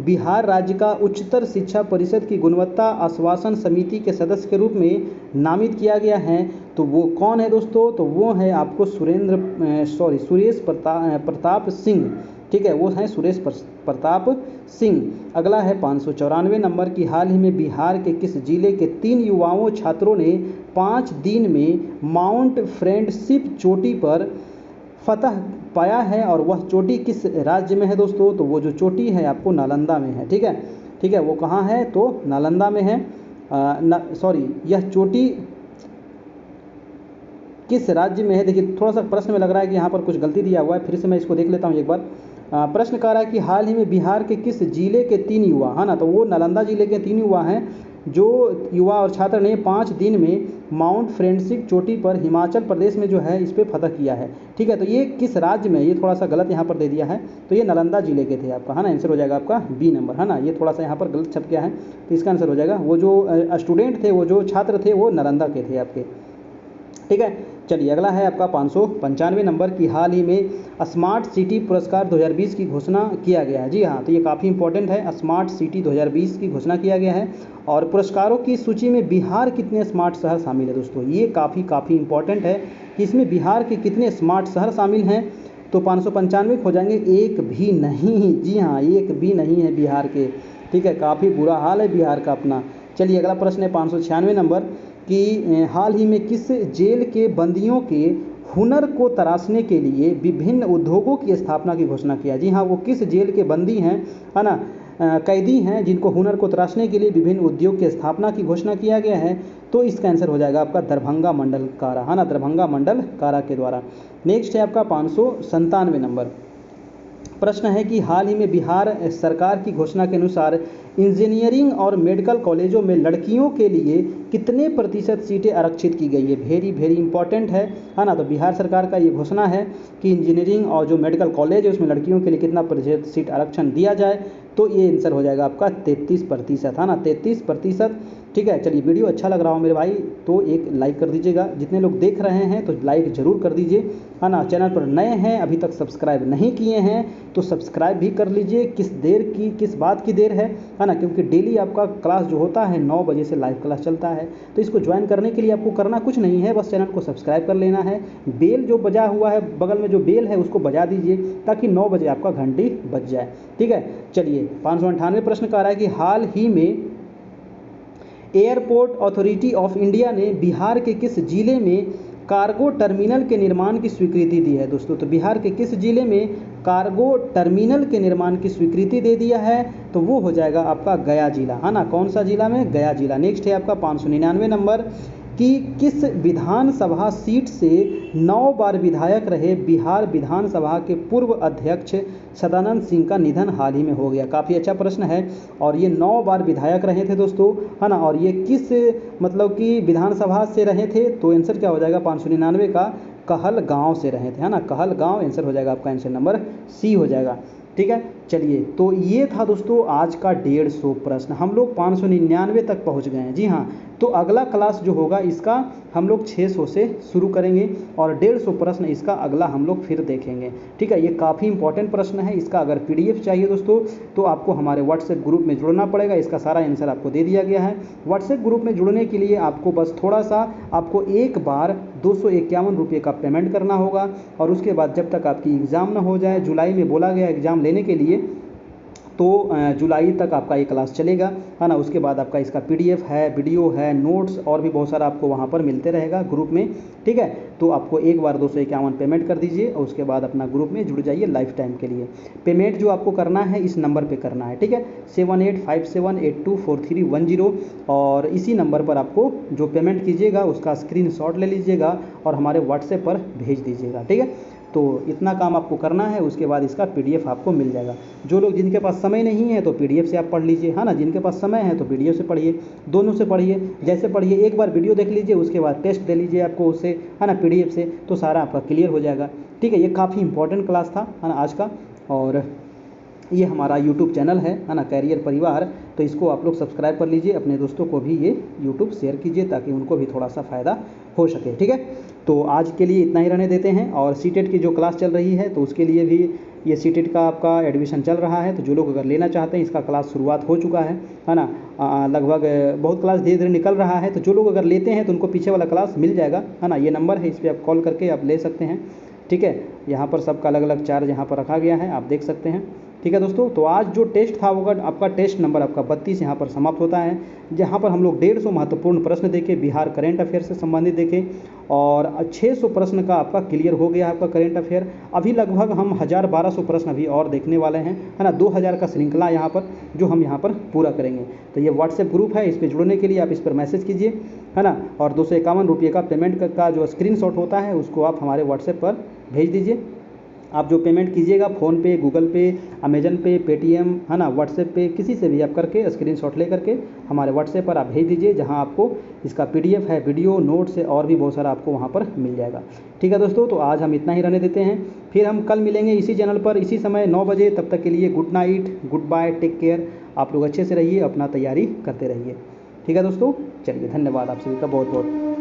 बिहार राज्य का उच्चतर शिक्षा परिषद की गुणवत्ता आश्वासन समिति के सदस्य के रूप में नामित किया गया है? तो वो कौन है दोस्तों? तो वो है आपको सुरेश प्रताप सिंह। ठीक है, वो हैं सुरेश प्रताप सिंह। अगला है 594 नंबर की हाल ही में बिहार के किस जिले के 3 युवाओं छात्रों ने 5 दिन में माउंट फ्रेंडशिप चोटी पर फतह पाया है और वह चोटी किस राज्य में है दोस्तों? तो वो जो चोटी है आपको नालंदा में है। ठीक है, वो कहाँ है? तो नालंदा में है। यह चोटी किस राज्य में है? देखिए थोड़ा सा प्रश्न में लग रहा है कि यहाँ पर कुछ गलती दिया हुआ है, फिर से मैं इसको देख लेता हूँ एक बार। प्रश्न कह रहा है कि हाल ही में बिहार के किस जिले के 3 युवा, है ना, तो वो नालंदा जिले के 3 युवा हैं जो युवा और छात्र ने 5 दिन में माउंट फ्रेंडशिप चोटी पर हिमाचल प्रदेश में जो है इस पर फतह किया है। ठीक है, तो ये किस राज्य में? ये थोड़ा सा गलत यहाँ पर दे दिया है, तो ये नालंदा जिले के थे आपका, है ना। आंसर हो जाएगा आपका बी नंबर, है ना। ये थोड़ा सा यहाँ पर गलत छप गया है, तो इसका आंसर हो जाएगा वो जो स्टूडेंट थे, वो जो छात्र थे वो नालंदा के थे आपके। ठीक है, चलिए अगला है आपका 595 नंबर की हाल ही में स्मार्ट सिटी पुरस्कार 2020 की घोषणा किया गया है। जी हाँ, तो ये काफ़ी इंपॉर्टेंट है, स्मार्ट सिटी 2020 की घोषणा किया गया है। और पुरस्कारों की सूची में बिहार कितने स्मार्ट शहर शामिल है दोस्तों? ये काफ़ी इंपॉर्टेंट है कि इसमें बिहार के कितने स्मार्ट शहर शामिल हैं। तो 595 हो जाएंगे, एक भी नहीं। जी हाँ, एक भी नहीं है बिहार के। ठीक है, काफ़ी बुरा हाल है बिहार का अपना। चलिए अगला प्रश्न है 596 नंबर कि हाल ही में किस जेल के बंदियों के हुनर को तराशने के लिए विभिन्न उद्योगों की स्थापना की घोषणा किया? जी हाँ, वो किस जेल के बंदी हैं, है ना, कैदी हैं जिनको हुनर को तराशने के लिए विभिन्न उद्योग की स्थापना की घोषणा किया गया है? तो इसका आंसर हो जाएगा आपका दरभंगा मंडल कारा, है ना, दरभंगा मंडल कारा के द्वारा। नेक्स्ट है आपका 597 नंबर। प्रश्न है कि हाल ही में बिहार सरकार की घोषणा के अनुसार इंजीनियरिंग और मेडिकल कॉलेजों में लड़कियों के लिए कितने प्रतिशत सीटें आरक्षित की गई है? वेरी वेरी इंपॉर्टेंट है ना। तो बिहार सरकार का ये घोषणा है कि इंजीनियरिंग और जो मेडिकल कॉलेज है उसमें लड़कियों के लिए कितना प्रतिशत सीट आरक्षण दिया जाए? तो ये आंसर हो जाएगा आपका 33%, है ना, 33%। ठीक है, चलिए वीडियो अच्छा लग रहा हो मेरे भाई तो एक लाइक कर दीजिएगा। जितने लोग देख रहे हैं तो लाइक ज़रूर कर दीजिए, है ना। चैनल पर नए हैं, अभी तक सब्सक्राइब नहीं किए हैं तो सब्सक्राइब भी कर लीजिए। किस बात की देर है ना, क्योंकि डेली आपका क्लास जो होता है 9 बजे से लाइव क्लास चलता है। तो इसको ज्वाइन करने के लिए आपको करना कुछ नहीं है, बस चैनल को सब्सक्राइब कर लेना है। बेल जो बजा हुआ है बगल में, जो बेल है उसको बजा दीजिए ताकि 9 बजे आपका घंटी बज जाए। ठीक है, चलिए 598 प्रश्न कह रहा है कि हाल ही में एयरपोर्ट अथॉरिटी ऑफ इंडिया ने बिहार के किस जिले में कार्गो टर्मिनल के निर्माण की स्वीकृति दी है दोस्तों? तो बिहार के किस जिले में कार्गो टर्मिनल के निर्माण की स्वीकृति दे दिया है? तो वो हो जाएगा आपका गया जिला, है ना। कौन सा जिला में? गया जिला। नेक्स्ट है आपका 599 नंबर कि किस विधानसभा सीट से 9 बार विधायक रहे बिहार विधानसभा के पूर्व अध्यक्ष सदानंद सिंह का निधन हाल ही में हो गया? काफ़ी अच्छा प्रश्न है। और ये 9 बार विधायक रहे थे दोस्तों, है ना। और ये किस मतलब कि विधानसभा से रहे थे? तो आंसर क्या हो जाएगा 599 का? कहलगांव से रहे थे, है ना, कहलगांव। आंसर हो जाएगा आपका आंसर नंबर सी हो जाएगा। ठीक है, चलिए, तो ये था दोस्तों आज का 150 प्रश्न। हम लोग 599 तक पहुंच गए हैं। जी हाँ, तो अगला क्लास जो होगा इसका हम लोग 600 से शुरू करेंगे और 150 प्रश्न इसका अगला हम लोग फिर देखेंगे। ठीक है, ये काफ़ी इंपॉर्टेंट प्रश्न है। इसका अगर पीडीएफ चाहिए दोस्तों तो आपको हमारे व्हाट्सएप ग्रुप में जुड़ना पड़ेगा। इसका सारा आंसर आपको दे दिया गया है। व्हाट्सएप ग्रुप में जुड़ने के लिए आपको बस थोड़ा सा आपको एक बार 251 रुपये का पेमेंट करना होगा और उसके बाद जब तक आपकी एग्ज़ाम ना हो जाए, जुलाई में बोला गया एग्ज़ाम लेने के लिए, तो जुलाई तक आपका ये क्लास चलेगा, है ना। उसके बाद आपका इसका पीडीएफ है, वीडियो है, नोट्स और भी बहुत सारा आपको वहाँ पर मिलते रहेगा ग्रुप में। ठीक है, तो आपको एक बार 251 पेमेंट कर दीजिए और उसके बाद अपना ग्रुप में जुड़ जाइए लाइफ टाइम के लिए। पेमेंट जो आपको करना है इस नंबर पे करना है। ठीक है, 7857824310 और इसी नंबर पर आपको जो पेमेंट कीजिएगा उसका स्क्रीनशॉट ले लीजिएगा और हमारे व्हाट्सएप पर भेज दीजिएगा। ठीक है, तो इतना काम आपको करना है। उसके बाद इसका पीडीएफ आपको मिल जाएगा। जो लोग जिनके पास समय नहीं है तो पीडीएफ से आप पढ़ लीजिए, है ना। जिनके पास समय है तो वीडियो से पढ़िए, दोनों से पढ़िए। जैसे पढ़िए, एक बार वीडियो देख लीजिए, उसके बाद टेस्ट दे लीजिए आपको उससे, है ना, पीडीएफ से, तो सारा आपका क्लियर हो जाएगा। ठीक है, ये काफ़ी इंपॉर्टेंट क्लास था, है ना, आज का। और ये हमारा यूट्यूब चैनल है ना, कैरियर परिवार, तो इसको आप लोग सब्सक्राइब कर लीजिए। अपने दोस्तों को भी ये यूट्यूब शेयर कीजिए ताकि उनको भी थोड़ा सा फ़ायदा हो सके। ठीक है, तो आज के लिए इतना ही रहने देते हैं। और सीटेट की जो क्लास चल रही है तो उसके लिए भी ये सीटेट का आपका एडमिशन चल रहा है। तो जो लोग अगर लेना चाहते हैं, इसका क्लास शुरुआत हो चुका है ना, लगभग बहुत क्लास धीरे धीरे निकल रहा है। तो जो लोग अगर लेते हैं तो उनको पीछे वाला क्लास मिल जाएगा, है ना। ये नंबर है, इस पर आप कॉल करके आप ले सकते हैं। ठीक है, यहाँ पर सबका अलग अलग चार्ज यहाँ पर रखा गया है, आप देख सकते हैं। ठीक है दोस्तों, तो आज जो टेस्ट था वो आपका टेस्ट नंबर आपका 32 यहाँ पर समाप्त होता है, जहाँ पर हम लोग 150 महत्वपूर्ण प्रश्न देखे, बिहार करेंट अफेयर से संबंधित देखे और 600 प्रश्न का आपका क्लियर हो गया आपका करेंट अफेयर। अभी लगभग हम 1000-1200 प्रश्न अभी और देखने वाले हैं, है ना। 2000 का श्रृंखला यहाँ पर जो हम यहाँ पर पूरा करेंगे। तो ये व्हाट्सएप ग्रुप है, इस पर जुड़ने के लिए आप इस पर मैसेज कीजिए, है ना। और 251 रुपये का पेमेंट का जो स्क्रीनशॉट होता है उसको आप हमारे व्हाट्सएप पर भेज दीजिए। आप जो पेमेंट कीजिएगा फ़ोनपे, गूगल पे, अमेजन पे, पेटीएम, है ना, व्हाट्सएप पे, किसी से भी आप करके स्क्रीनशॉट ले करके हमारे व्हाट्सएप पर आप भेज दीजिए, जहां आपको इसका पीडीएफ है, वीडियो, नोट्स है और भी बहुत सारा आपको वहां पर मिल जाएगा। ठीक है दोस्तों, तो आज हम इतना ही रहने देते हैं। फिर हम कल मिलेंगे इसी चैनल पर इसी समय 9 बजे। तब तक के लिए good night, good bye, take care. आप लोग अच्छे से रहिए, अपना तैयारी करते रहिए। ठीक है दोस्तों, चलिए, धन्यवाद आप सभी का बहुत बहुत।